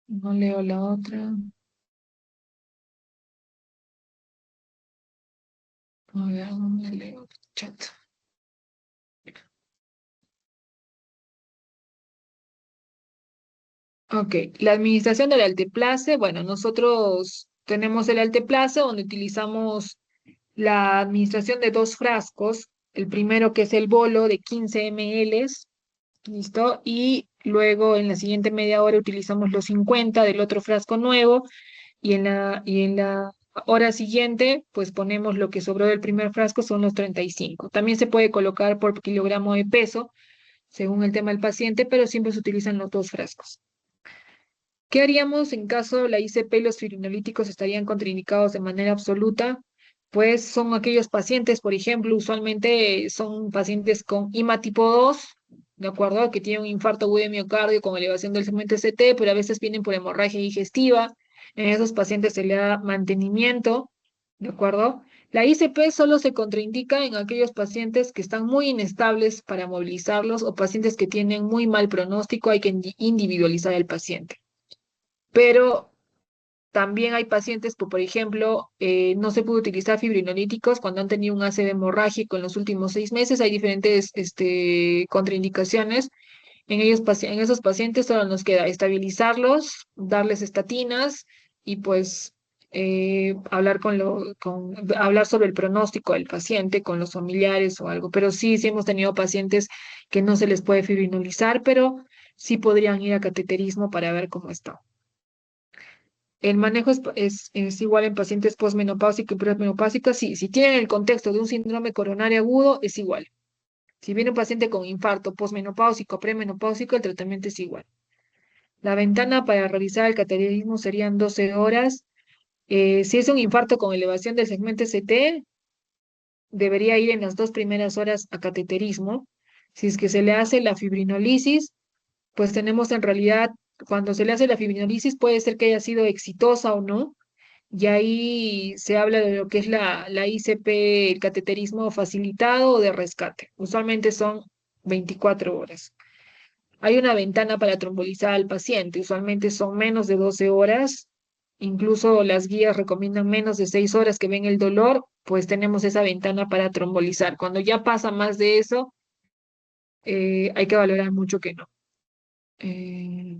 No leo la otra. A ver, ¿dónde leo el chat? Ok, la administración del alteplase, bueno, nosotros tenemos el alteplase donde utilizamos la administración de 2 frascos, el primero que es el bolo de 15 ml, ¿listo? Y luego en la siguiente media hora utilizamos los 50 del otro frasco nuevo y en la hora siguiente pues ponemos lo que sobró del primer frasco, son los 35. También se puede colocar por kilogramo de peso según el tema del paciente, pero siempre se utilizan los 2 frascos. ¿Qué haríamos en caso la ICP y los fibrinolíticos estarían contraindicados de manera absoluta? Pues son aquellos pacientes, por ejemplo, usualmente son pacientes con IMA tipo 2, ¿de acuerdo? Que tienen un infarto agudo de miocardio con elevación del segmento ST, pero a veces vienen por hemorragia digestiva. En esos pacientes se le da mantenimiento, ¿de acuerdo? La ICP solo se contraindica en aquellos pacientes que están muy inestables para movilizarlos o pacientes que tienen muy mal pronóstico, hay que individualizar al paciente. Pero también hay pacientes que, por ejemplo, no se puede utilizar fibrinolíticos cuando han tenido un ACV hemorrágico en los últimos 6 meses. Hay diferentes contraindicaciones. En esos pacientes solo nos queda estabilizarlos, darles estatinas y pues hablar sobre el pronóstico del paciente con los familiares o algo. Pero sí, sí hemos tenido pacientes que no se les puede fibrinolizar, pero sí podrían ir a cateterismo para ver cómo está. El manejo es igual en pacientes posmenopáusicos y premenopáusicos. Sí, si tienen el contexto de un síndrome coronario agudo, es igual. Si viene un paciente con infarto posmenopáusico, premenopáusico, el tratamiento es igual. La ventana para realizar el cateterismo serían 12 horas. Si es un infarto con elevación del segmento ST, debería ir en las 2 primeras horas a cateterismo. Si es que se le hace la fibrinolisis, pues tenemos en realidad, cuando se le hace la fibrinolisis, puede ser que haya sido exitosa o no, y ahí se habla de lo que es la ICP, el cateterismo facilitado o de rescate. Usualmente son 24 horas. Hay una ventana para trombolizar al paciente, usualmente son menos de 12 horas incluso las guías recomiendan menos de 6 horas que ven el dolor, pues tenemos esa ventana para trombolizar. Cuando ya pasa más de eso, hay que valorar mucho que no. Eh,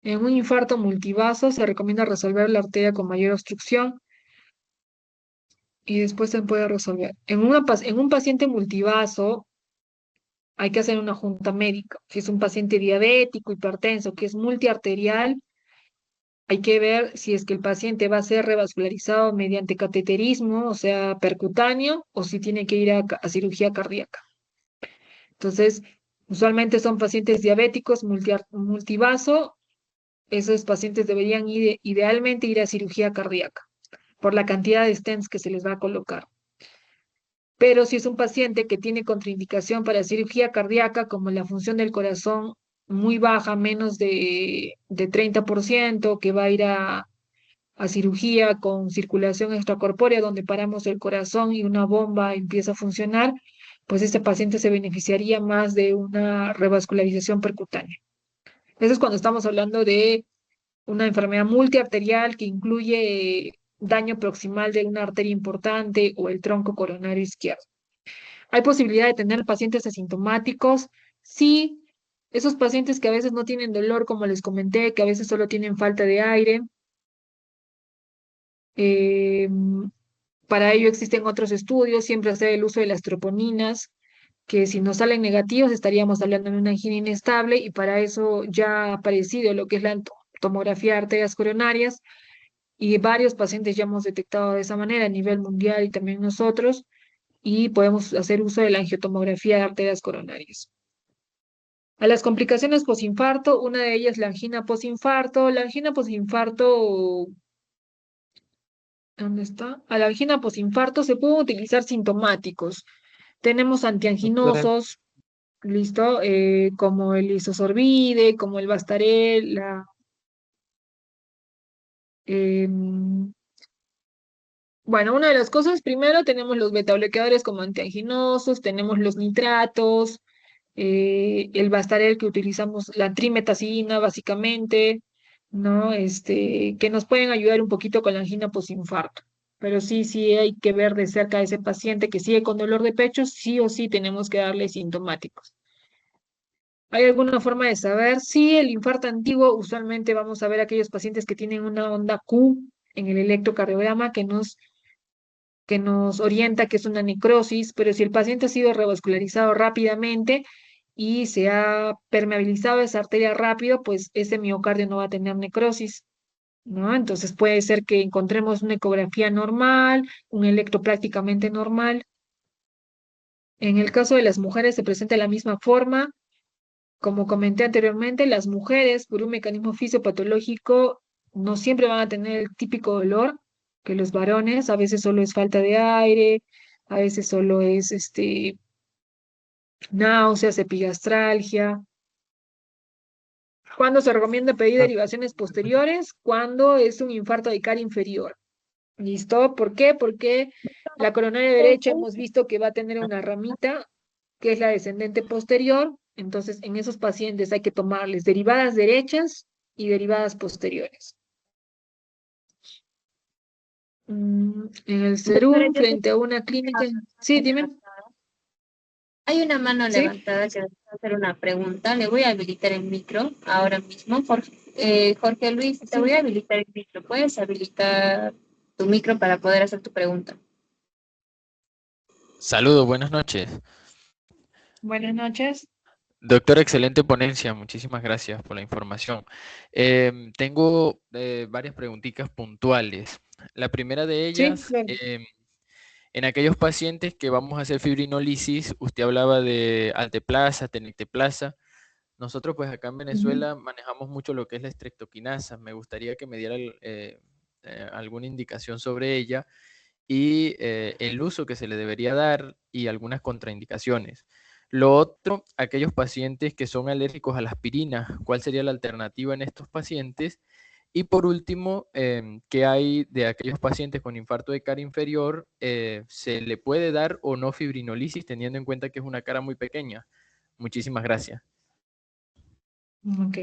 en un infarto multivaso se recomienda resolver la arteria con mayor obstrucción y después se puede resolver. En un paciente multivaso hay que hacer una junta médica. Si es un paciente diabético, hipertenso, que es multiarterial, hay que ver si es que el paciente va a ser revascularizado mediante cateterismo, o sea, percutáneo, o si tiene que ir a cirugía cardíaca. Entonces, usualmente son pacientes diabéticos multivaso. Esos pacientes deberían ir, idealmente ir a cirugía cardíaca por la cantidad de stents que se les va a colocar. Pero si es un paciente que tiene contraindicación para cirugía cardíaca, como la función del corazón muy baja, menos de 30%, que va a ir a cirugía con circulación extracorpórea, donde paramos el corazón y una bomba empieza a funcionar, pues este paciente se beneficiaría más de una revascularización percutánea. Eso es cuando estamos hablando de una enfermedad multiarterial que incluye daño proximal de una arteria importante o el tronco coronario izquierdo. Hay posibilidad de tener pacientes asintomáticos. Sí, esos pacientes que a veces no tienen dolor, como les comenté, que a veces solo tienen falta de aire. eh, para ello existen otros estudios, siempre hacer el uso de las troponinas, que si nos salen negativos estaríamos hablando de una angina inestable y para eso ya ha aparecido lo que es la tomografía de arterias coronarias y varios pacientes ya hemos detectado de esa manera a nivel mundial y también nosotros y podemos hacer uso de la angiotomografía de arterias coronarias. A las complicaciones posinfarto, una de ellas la angina posinfarto. La angina posinfarto, ¿dónde está? A la angina posinfarto se pueden utilizar sintomáticos. Tenemos Doctora, antianginosos, listo, como el isosorbide, como el Bastarel, em, bueno, una de las cosas, primero tenemos los betabloqueadores como antianginosos, tenemos los nitratos, el Bastarel que utilizamos, la trimetacina básicamente, ¿no? Que nos pueden ayudar un poquito con la angina posinfarto. Pero sí, sí hay que ver de cerca a ese paciente que sigue con dolor de pecho, sí o sí tenemos que darle sintomáticos. ¿Hay alguna forma de saber? Sí, el infarto antiguo, usualmente vamos a ver aquellos pacientes que tienen una onda Q en el electrocardiograma que nos orienta que es una necrosis, pero si el paciente ha sido revascularizado rápidamente y se ha permeabilizado esa arteria rápido, pues ese miocardio no va a tener necrosis, ¿no? Entonces puede ser que encontremos una ecografía normal, un electro prácticamente normal. En el caso de las mujeres se presenta de la misma forma. Como comenté anteriormente, las mujeres, por un mecanismo fisiopatológico, no siempre van a tener el típico dolor que los varones, a veces solo es falta de aire, a veces solo es náuseas, epigastralgia. ¿Cuándo se recomienda pedir derivaciones posteriores? Cuando es un infarto de cara inferior. ¿Listo? ¿Por qué? Porque la coronaria derecha hemos visto que va a tener una ramita, que es la descendente posterior. Entonces, en esos pacientes hay que tomarles derivadas derechas y derivadas posteriores. En el Doctora, Serum, yo tengo frente a una clínica. una Sí, mano dime. levantada. Hay una mano Sí, levantada que desea hacer una pregunta. Le voy a habilitar el micro ahora mismo. Jorge Luis, te voy sí. a habilitar el micro. ¿Puedes habilitar tu micro para poder hacer tu pregunta? Saludos, buenas noches. Buenas noches. Doctor, excelente ponencia, muchísimas gracias por la información. Tengo varias preguntitas puntuales. La primera de Sí, ellas, claro. en aquellos pacientes que vamos a hacer fibrinolisis, usted hablaba de alteplasa, tenecteplasa. Nosotros pues acá en Ujú. Venezuela manejamos mucho lo que es la estreptoquinasa. Me gustaría que me diera alguna indicación sobre ella y el uso que se le debería dar y algunas contraindicaciones. Lo otro, aquellos pacientes que son alérgicos a la aspirina, ¿cuál sería la alternativa en estos pacientes? Y por último, ¿qué hay de aquellos pacientes con infarto de cara inferior? ¿Se le puede dar o no fibrinolisis teniendo en cuenta que es una cara muy pequeña? Muchísimas gracias. Ok.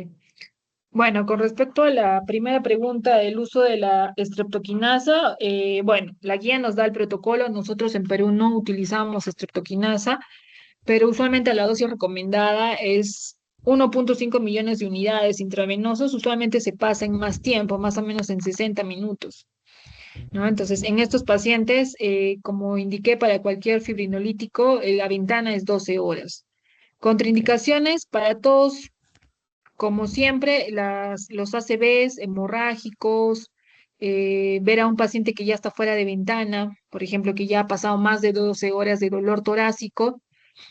Bueno, con respecto a la primera pregunta, el uso de la streptoquinasa, bueno, la guía nos da el protocolo, nosotros en Perú no utilizamos streptoquinasa, pero usualmente la dosis recomendada es 1,5 millones de unidades intravenosos, usualmente se pasa en más tiempo, más o menos en 60 minutos, ¿no? Entonces, en estos pacientes, como indiqué, para cualquier fibrinolítico, la ventana es 12 horas. Ok. Contraindicaciones para todos, como siempre, los ACVs hemorrágicos, ver a un paciente que ya está fuera de ventana, por ejemplo, que ya ha pasado más de 12 horas de dolor torácico,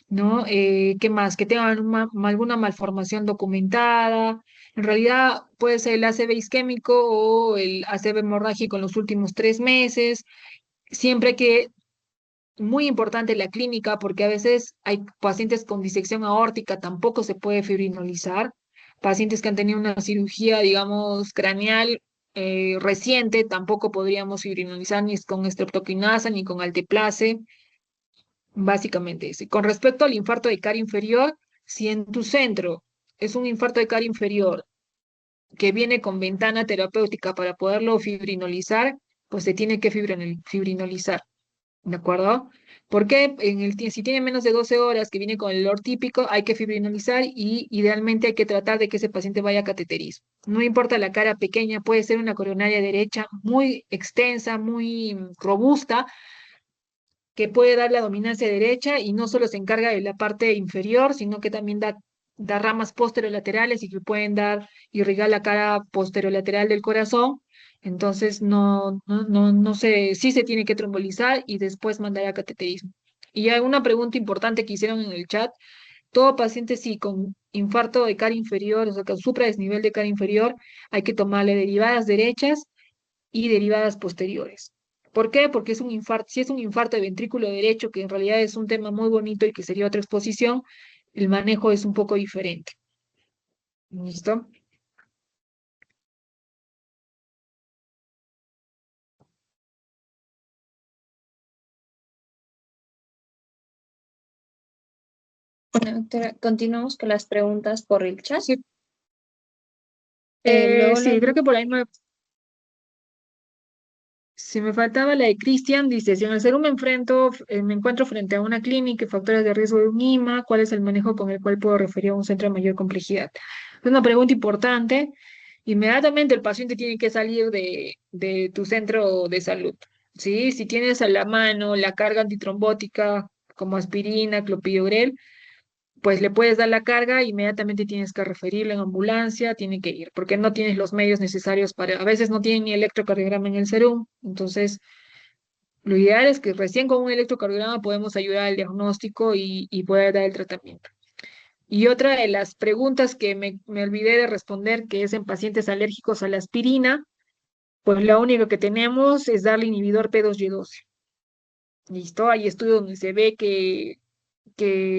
¿no? ¿Qué más? Que tengan alguna malformación documentada. En realidad puede ser el ACV isquémico o el ACV hemorrágico en los últimos 3 meses. Siempre que, muy importante la clínica, porque a veces hay pacientes con disección aórtica, tampoco se puede fibrinolizar. Pacientes que han tenido una cirugía, digamos, craneal reciente, tampoco podríamos fibrinolizar ni con estreptoquinasa ni con alteplase. Básicamente ese. Con respecto al infarto de cara inferior, si en tu centro es un infarto de cara inferior que viene con ventana terapéutica para poderlo fibrinolizar, pues se tiene que fibrinolizar, ¿de acuerdo? Porque si tiene menos de 12 horas que viene con el olor típico, hay que fibrinolizar y idealmente hay que tratar de que ese paciente vaya a cateterismo. No importa la cara pequeña, puede ser una coronaria derecha muy extensa, muy robusta, que puede dar la dominancia derecha y no solo se encarga de la parte inferior, sino que también da ramas posterolaterales y que pueden irrigar la cara posterolateral del corazón. Entonces, no sé, sí se tiene que trombolizar y después mandar a cateterismo. Y hay una pregunta importante que hicieron en el chat. Todo paciente sí con infarto de cara inferior, o sea, con supradesnivel de cara inferior, hay que tomarle derivadas derechas y derivadas posteriores. ¿Por qué? Porque es un infarto, si es un infarto de ventrículo derecho, que en realidad es un tema muy bonito y que sería otra exposición, el manejo es un poco diferente. ¿Listo? Bueno, doctora, continuamos con las preguntas por el chat. Sí, Luego sí, creo que por ahí si me faltaba la de Cristian, dice, si en el serum me encuentro frente a una clínica y factores de riesgo de un IMA, ¿cuál es el manejo con el cual puedo referir a un centro de mayor complejidad? Es una pregunta importante. Inmediatamente el paciente tiene que salir de tu centro de salud, ¿sí? Si tienes a la mano la carga antitrombótica como aspirina, clopidogrel, pues le puedes dar la carga, inmediatamente tienes que referirle en ambulancia, tiene que ir, porque no tienes los medios necesarios a veces no tienen ni electrocardiograma en el serum, entonces lo ideal es que recién con un electrocardiograma podemos ayudar al diagnóstico y poder dar el tratamiento. Y otra de las preguntas que me olvidé de responder, que es en pacientes alérgicos a la aspirina, pues lo único que tenemos es darle inhibidor P2Y12. ¿Listo? Hay estudios donde se ve que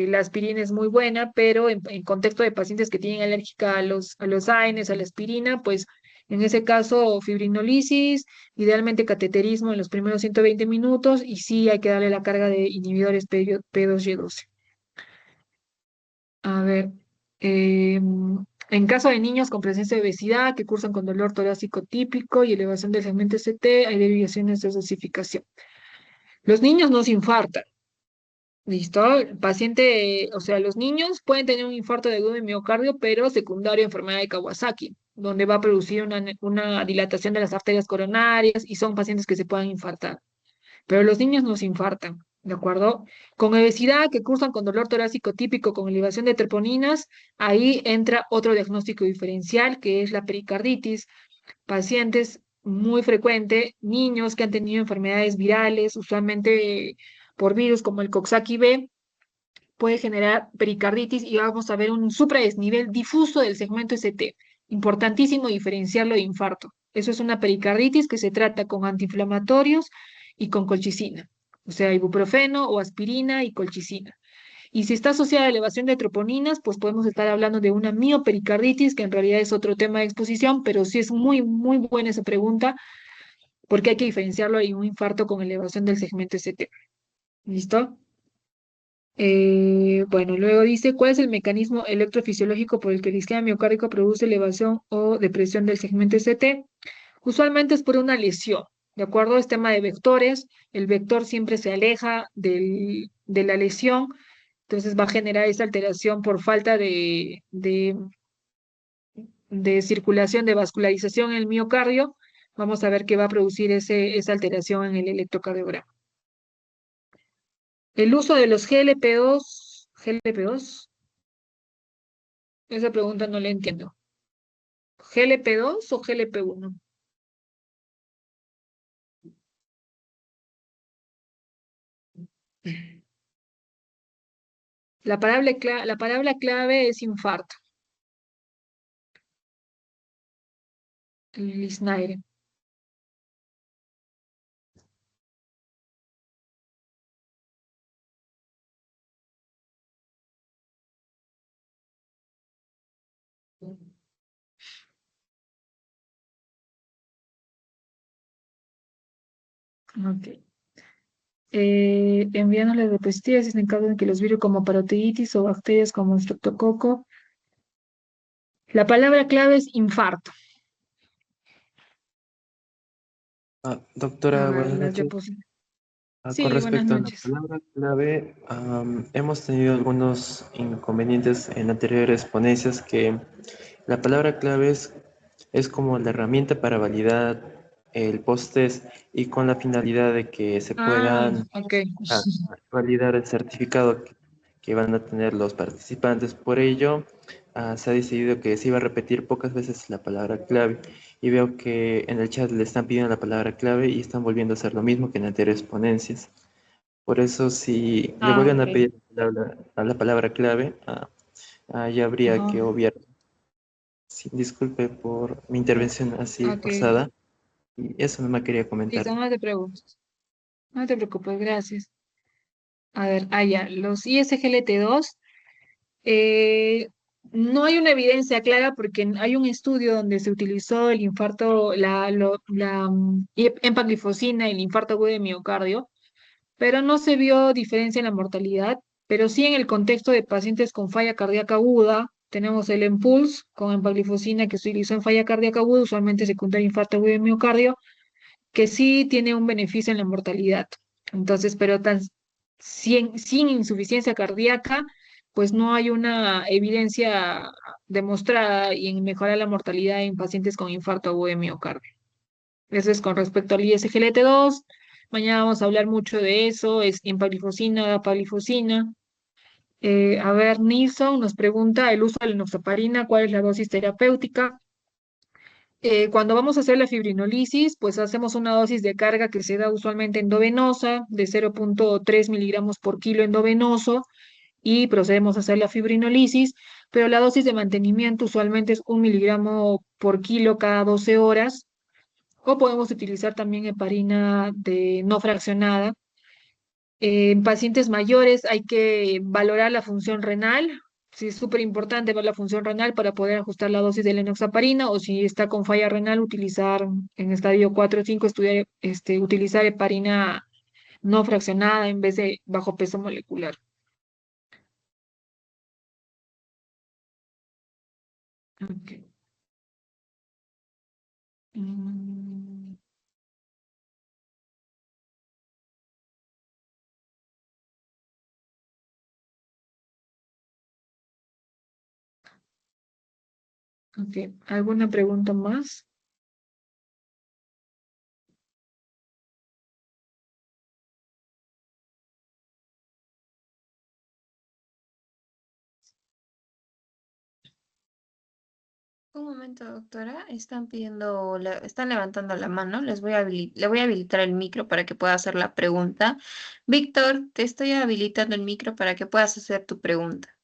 la aspirina es muy buena, pero en contexto de pacientes que tienen alérgica a los AINES, a la aspirina, pues en ese caso fibrinolisis, idealmente cateterismo en los primeros 120 minutos y sí hay que darle la carga de inhibidores P2Y12. A ver, en caso de niños con presencia de obesidad que cursan con dolor torácico típico y elevación del segmento ST, hay desviaciones de dosificación. Los niños no se infartan. ¿Listo? El paciente, o sea, los niños pueden tener un infarto de agudo de miocardio, pero secundario a enfermedad de Kawasaki, donde va a producir una dilatación de las arterias coronarias y son pacientes que se puedan infartar. Pero los niños no se infartan, ¿de acuerdo? Con obesidad, que cursan con dolor torácico típico, con elevación de treponinas, ahí entra otro diagnóstico diferencial, que es la pericarditis. Pacientes muy frecuente, niños que han tenido enfermedades virales, usualmente por virus como el Coxsackie-B, puede generar pericarditis y vamos a ver un supradesnivel difuso del segmento ST. Importantísimo diferenciarlo de infarto. Eso es una pericarditis que se trata con antiinflamatorios y con colchicina, o sea, ibuprofeno o aspirina y colchicina. Y si está asociada a elevación de troponinas, pues podemos estar hablando de una miopericarditis, que en realidad es otro tema de exposición, pero sí es muy, muy buena esa pregunta, porque hay que diferenciarlo de un infarto con elevación del segmento ST. ¿Listo? Bueno, luego dice, ¿cuál es el mecanismo electrofisiológico por el que el isquemia miocárdico produce elevación o depresión del segmento ST? Usualmente es por una lesión, ¿de acuerdo? Es tema de vectores, el vector siempre se aleja de la lesión, entonces va a generar esa alteración por falta de circulación, de vascularización en el miocardio. Vamos a ver qué va a producir esa alteración en el electrocardiograma. El uso de los GLP2, esa pregunta no la entiendo. ¿GLP2 o GLP1? La palabra clave es infarto, el Lisnaire. Ok. Enviando las diapositivas en caso de que los virus como parotiditis o bacterias como estreptococo. La palabra clave es infarto. A Doctora, ver, buenas las noches. diapositivas. Con Sí, buenas respecto a la noches. palabra clave, hemos tenido algunos inconvenientes en anteriores ponencias que la palabra clave es como la herramienta para validar el post-test y con la finalidad de que se Ah, puedan ok. a validar el certificado que van a tener los participantes. Por ello, se ha decidido que se iba a repetir pocas veces la palabra clave. Y veo que en el chat le están pidiendo la palabra clave y están volviendo a hacer lo mismo que en anteriores ponencias. Por eso, si le Ah, vuelven ok. a pedir la palabra clave, ya habría Ajá. que obviar. Sí, disculpe por mi intervención así Ok. forzada. Y eso no me quería comentar. Listo, no te preguntes. No te preocupes, gracias. A ver, ya, los ISGLT2, eh, no hay una evidencia clara porque hay un estudio donde se utilizó el infarto, empaglifosina, el infarto agudo de miocardio, pero no se vio diferencia en la mortalidad, pero sí en el contexto de pacientes con falla cardíaca aguda. Tenemos el EMPULSE con empaglifosina que se utilizó en falla cardíaca aguda, usualmente secundaria infarto agudo de miocardio, que sí tiene un beneficio en la mortalidad. Entonces, pero sin insuficiencia cardíaca, pues no hay una evidencia demostrada en mejorar la mortalidad en pacientes con infarto agudo de miocardio. Eso es con respecto al ISGLT2. Mañana vamos a hablar mucho de eso, es empaglifosina, dapaglifosina. A ver, Nilsson nos pregunta el uso de la enoxaparina, ¿cuál es la dosis terapéutica? Cuando vamos a hacer la fibrinolisis, pues hacemos una dosis de carga que se da usualmente endovenosa de 0,3 miligramos por kilo endovenoso y procedemos a hacer la fibrinolisis, pero la dosis de mantenimiento usualmente es 1 miligramo por kilo cada 12 horas, o podemos utilizar también heparina no fraccionada. En pacientes mayores hay que valorar la función renal. Sí, es súper importante ver la función renal para poder ajustar la dosis de la enoxaparina, o si está con falla renal, utilizar en estadio 4 o 5, utilizar heparina no fraccionada en vez de bajo peso molecular. Ok. Mm, ok. ¿Alguna pregunta más? Un momento, doctora. Están levantando la mano. Le voy a habilitar el micro para que pueda hacer la pregunta. Víctor, te estoy habilitando el micro para que puedas hacer tu pregunta.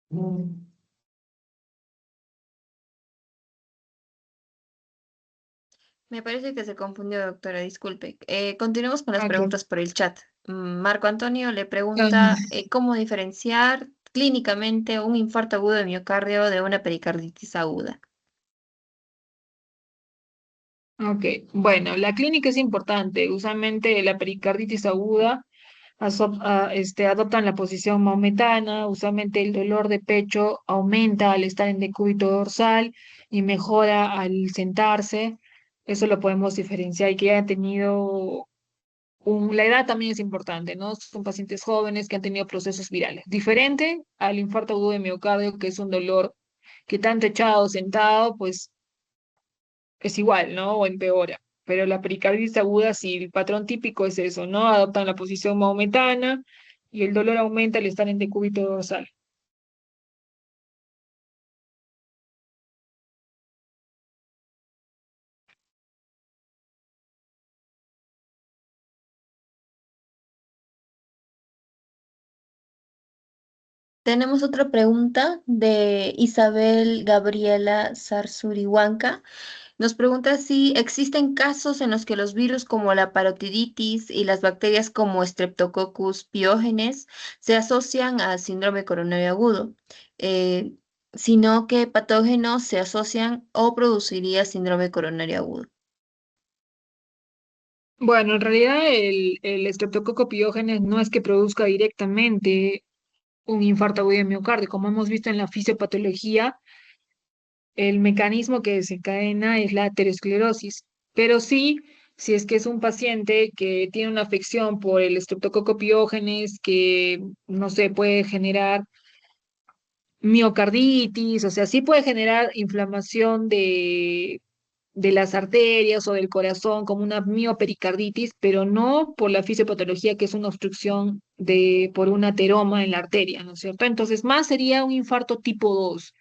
Mm. Me parece que se confundió, doctora. Disculpe. Continuemos con las Ok. preguntas por el chat. Marco Antonio le Ah, pregunta cómo diferenciar clínicamente un infarto agudo de miocardio de una pericarditis aguda. Ok, bueno, la clínica es importante. Usualmente la pericarditis aguda adoptan la posición maometana. Usualmente el dolor de pecho aumenta al estar en decúbito dorsal y mejora al sentarse. Eso lo podemos diferenciar y que haya tenido la edad también es importante, ¿no? Son pacientes jóvenes que han tenido procesos virales. Diferente al infarto agudo de miocardio, que es un dolor que tanto echado o sentado, pues es igual, ¿no? O empeora. Pero la pericarditis aguda, sí, el patrón típico es eso, ¿no? Adoptan la posición maometana y el dolor aumenta al estar en decúbito dorsal. Tenemos otra pregunta de Isabel Gabriela Sarsurihuanca. Nos pregunta si existen casos en los que los virus como la parotiditis y las bacterias como Streptococcus pyogenes se asocian al síndrome coronario agudo, eh, sino que patógenos se asocian o produciría síndrome coronario agudo. Bueno, en realidad el estreptococo piógenes no es que produzca directamente un infarto agudo de miocardio. Como hemos visto en la fisiopatología, el mecanismo que desencadena es la aterosclerosis, pero sí, si es que es un paciente que tiene una afección por el estreptococo piógenes, que no sé, puede generar miocarditis, o sea, sí puede generar inflamación de las arterias o del corazón como una miopericarditis, pero no por la fisiopatología que es una obstrucción por un ateroma en la arteria, ¿no es cierto? Entonces, más sería un infarto tipo 2,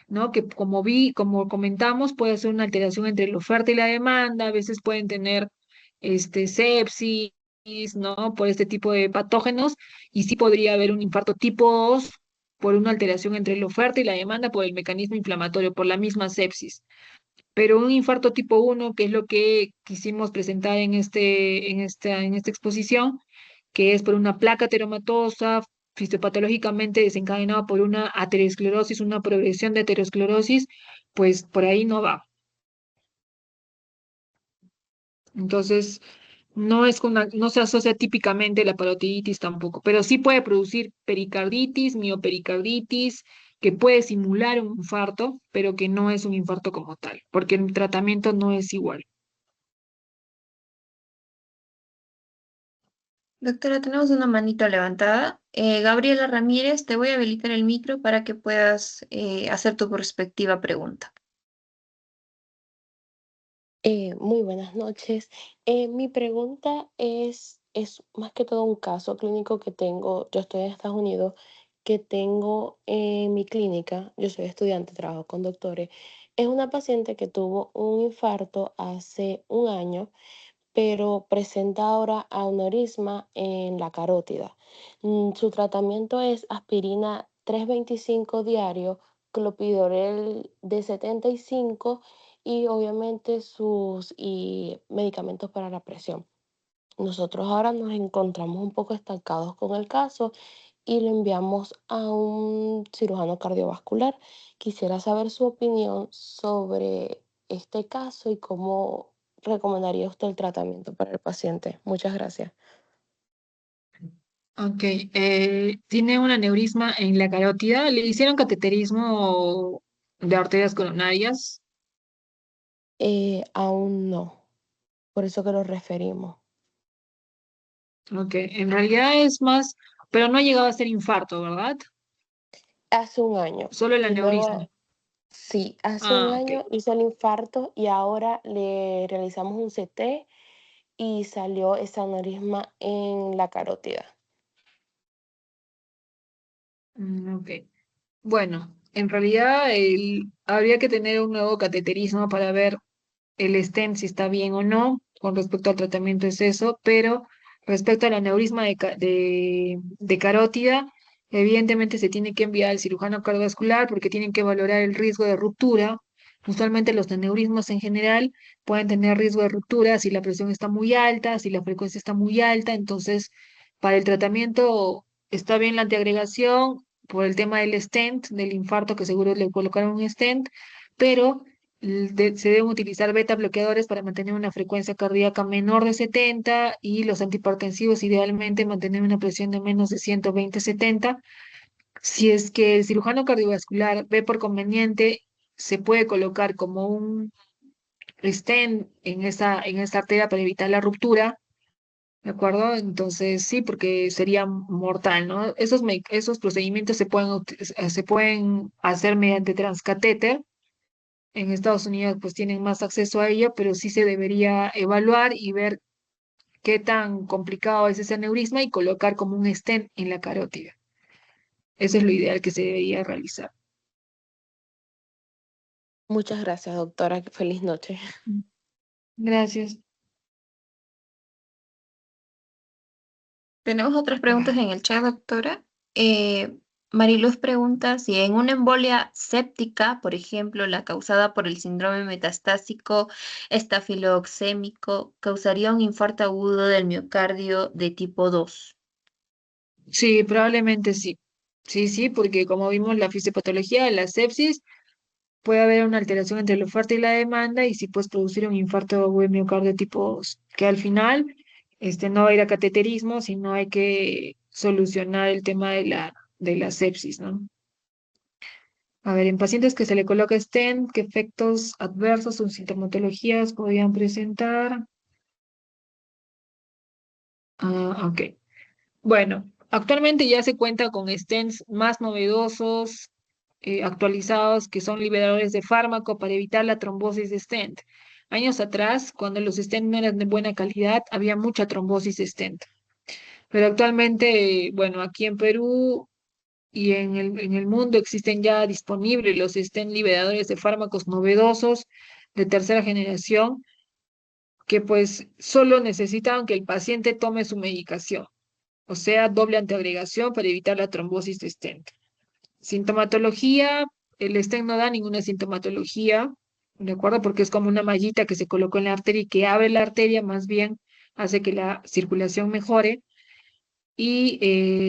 ¿no? Que como comentamos, puede ser una alteración entre la oferta y la demanda, a veces pueden tener sepsis, ¿no? Por este tipo de patógenos, y sí podría haber un infarto tipo 2 por una alteración entre la oferta y la demanda por el mecanismo inflamatorio, por la misma sepsis. Pero un infarto tipo 1, que es lo que quisimos presentar en esta exposición, que es por una placa ateromatosa, fisiopatológicamente desencadenada por una aterosclerosis, una progresión de aterosclerosis, pues por ahí no va. Entonces, no se asocia típicamente la parotiditis tampoco, pero sí puede producir pericarditis, miopericarditis, que puede simular un infarto, pero que no es un infarto como tal, porque el tratamiento no es igual. Doctora, tenemos una manito levantada. Gabriela Ramírez, te voy a habilitar el micro para que puedas hacer tu respectiva pregunta. Muy buenas noches. Mi pregunta es más que todo un caso clínico que tengo. Yo estoy en Estados Unidos, que tengo en mi clínica. Yo soy estudiante, trabajo con doctores. Es una paciente que tuvo un infarto hace un año, pero presenta ahora aneurisma en la carótida. Su tratamiento es aspirina 325 diario, clopidogrel de 75 y obviamente sus medicamentos para la presión. Nosotros ahora nos encontramos un poco estancados con el caso y lo enviamos a un cirujano cardiovascular. Quisiera saber su opinión sobre este caso y cómo recomendaría usted el tratamiento para el paciente. Muchas gracias. Ok, tiene un aneurisma en la carótida. ¿Le hicieron cateterismo de arterias coronarias? Aún no, por eso que lo referimos. Ok, en realidad es más, pero no ha llegado a ser infarto, ¿verdad? Hace un año Solo el y aneurisma. luego, sí, hace un Ah, ok. año hizo el infarto y ahora le realizamos un CT y salió ese aneurisma en la carótida. Ok. Bueno, en realidad habría que tener un nuevo cateterismo para ver el stent si está bien o no. Con respecto al tratamiento es eso, pero respecto al aneurisma de carótida, evidentemente se tiene que enviar al cirujano cardiovascular porque tienen que valorar el riesgo de ruptura. Usualmente los aneurismas en general pueden tener riesgo de ruptura si la presión está muy alta, si la frecuencia está muy alta. Entonces, para el tratamiento está bien la antiagregación por el tema del stent, del infarto, que seguro le colocaron un stent, pero Se deben utilizar beta bloqueadores para mantener una frecuencia cardíaca menor de 70 y los antihipertensivos idealmente mantener una presión de menos de 120/70. Si es que el cirujano cardiovascular ve por conveniente, se puede colocar como un stent en esa arteria para evitar la ruptura, ¿de acuerdo? Entonces sí, porque sería mortal, ¿no? Esos procedimientos se pueden hacer mediante transcatéter. En Estados Unidos pues tienen más acceso a ello, pero sí se debería evaluar y ver qué tan complicado es ese aneurisma y colocar como un stent en la carótida. Eso es lo ideal que se debería realizar. Muchas gracias, doctora. Feliz noche. Gracias. Tenemos otras preguntas en el chat, doctora. Mariluz pregunta si en una embolia séptica, por ejemplo, la causada por el síndrome metastásico estafiloxémico, causaría un infarto agudo del miocardio de tipo 2. Sí, probablemente sí. Sí, sí, porque como vimos la fisiopatología de la sepsis, puede haber una alteración entre la oferta y la demanda y sí puedes producir un infarto agudo de miocardio tipo 2, que al final no va a ir a cateterismo, sino hay que solucionar el tema de la sepsis, ¿no? A ver, en pacientes que se le coloca stent, ¿qué efectos adversos o sintomatologías podrían presentar? Ah, ok. Bueno, actualmente ya se cuenta con stents más novedosos, actualizados, que son liberadores de fármaco para evitar la trombosis de stent. Años atrás, cuando los stents no eran de buena calidad, había mucha trombosis de stent. Pero actualmente, bueno, aquí en Perú y en el mundo existen ya disponibles los stent liberadores de fármacos novedosos de tercera generación, que pues solo necesitan que el paciente tome su medicación, o sea, doble antiagregación para evitar la trombosis de stent. Sintomatología, el stent no da ninguna sintomatología, ¿de acuerdo? Porque es como una mallita que se colocó en la arteria y que abre la arteria, más bien hace que la circulación mejore. Y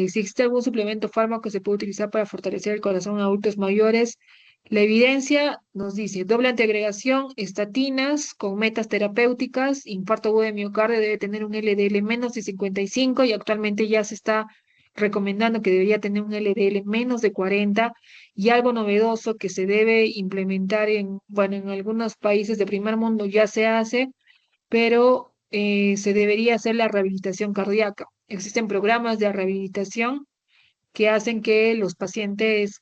si existe algún suplemento fármaco que se puede utilizar para fortalecer el corazón en adultos mayores, la evidencia nos dice doble antiagregación, estatinas con metas terapéuticas, infarto agudo de miocardio debe tener un LDL menos de 55 y actualmente ya se está recomendando que debería tener un LDL menos de 40 y algo novedoso que se debe implementar bueno, en algunos países de primer mundo ya se hace, pero se debería hacer la rehabilitación cardíaca. Existen programas de rehabilitación que hacen que los pacientes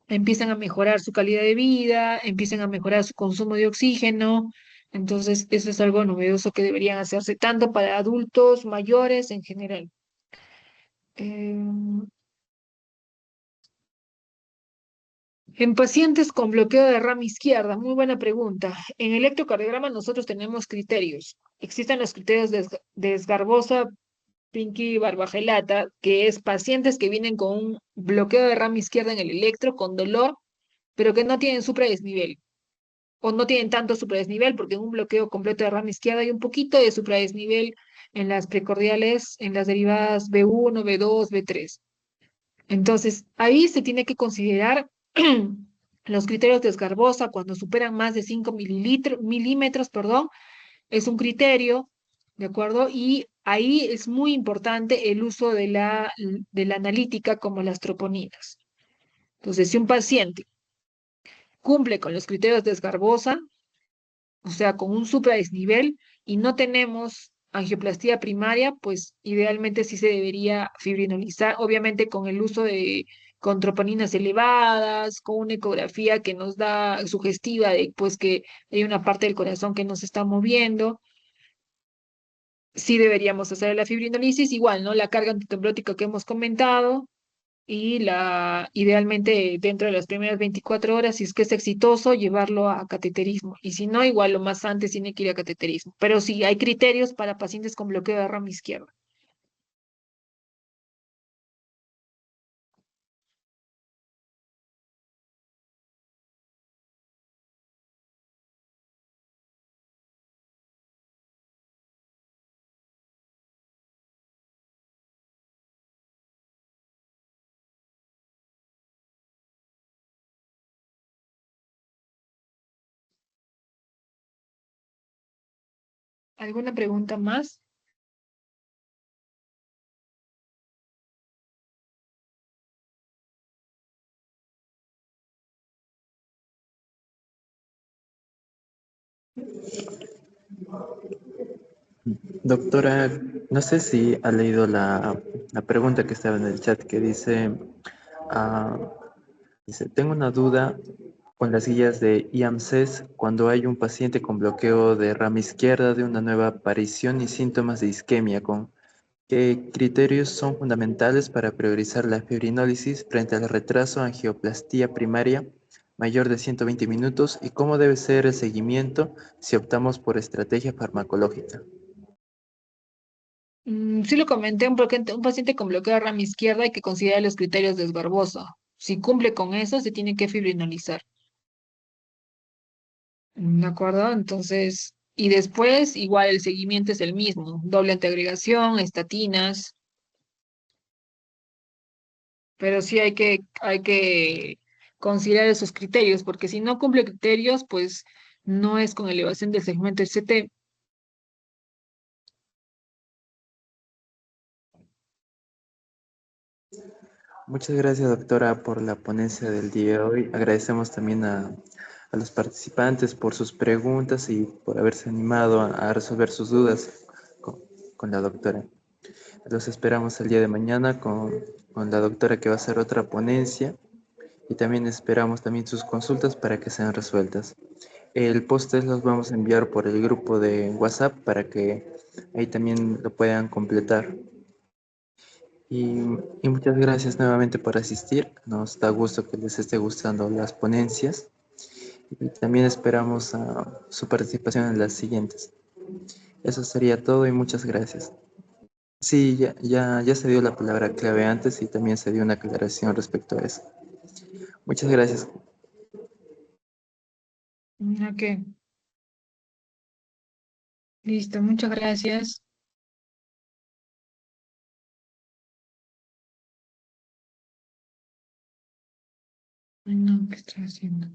empiecen a mejorar su calidad de vida, empiecen a mejorar su consumo de oxígeno. Entonces, eso es algo novedoso que deberían hacerse tanto para adultos mayores en general. Em, En pacientes con bloqueo de rama izquierda, muy buena pregunta. En electrocardiograma nosotros tenemos criterios. Existen los criterios de Esgarbosa, Pinky y Barbagelata, que es pacientes que vienen con un bloqueo de rama izquierda en el electro, con dolor, pero que no tienen supradesnivel, o no tienen tanto supradesnivel, porque en un bloqueo completo de rama izquierda hay un poquito de supradesnivel en las precordiales, en las derivadas B1, B2, B3. Entonces, ahí se tiene que considerar los criterios de Esgarbosa cuando superan más de 5 milímetros, perdón, es un criterio, ¿de acuerdo? Y ahí es muy importante el uso de la analítica como las troponinas. Entonces, si un paciente cumple con los criterios de Esgarbosa, o sea, con un supradesnivel y no tenemos angioplastía primaria, pues idealmente sí se debería fibrinolizar, obviamente con el uso de con troponinas elevadas, con una ecografía que nos da sugestiva de pues que hay una parte del corazón que no se está moviendo. Sí deberíamos hacer la fibrinolisis, igual, ¿no? La carga antitrombótica que hemos comentado, y idealmente dentro de las primeras 24 horas, si es que es exitoso, llevarlo a cateterismo. Y si no, igual lo más antes tiene que ir a cateterismo. Pero sí, hay criterios para pacientes con bloqueo de rama izquierda. ¿Alguna pregunta más? Doctora, no sé si ha leído la pregunta que estaba en el chat que dice, ah, dice, tengo una duda con las guías de IAMCES cuando hay un paciente con bloqueo de rama izquierda de una nueva aparición y síntomas de isquemia, ¿con qué criterios son fundamentales para priorizar la fibrinólisis frente al retraso angioplastía primaria mayor de 120 minutos y cómo debe ser el seguimiento si optamos por estrategia farmacológica? Sí lo comenté, un paciente con bloqueo de rama izquierda hay que considerar los criterios de Barbosa. Si cumple con eso, se tiene que fibrinolizar. ¿De acuerdo? Entonces, y después, igual el seguimiento es el mismo, doble antiagregación, estatinas, pero sí hay que considerar esos criterios, porque si no cumple criterios, pues no es con elevación del segmento ST. Muchas gracias, doctora, por la ponencia del día de hoy. Agradecemos también a los participantes por sus preguntas y por haberse animado a resolver sus dudas con, con la doctora. Los esperamos el día de mañana con la doctora que va a hacer otra ponencia y también esperamos también sus consultas para que sean resueltas. El póster los vamos a enviar por el grupo de WhatsApp para que ahí también lo puedan completar. Y, y muchas gracias nuevamente por asistir. Nos da gusto que les esté gustando las ponencias y también esperamos su participación en las siguientes. Eso sería todo y muchas gracias. Sí, ya se dio la palabra clave antes y también se dio una aclaración respecto a eso. Muchas gracias. Ok, listo, muchas gracias. Ay, no, ¿qué estoy haciendo?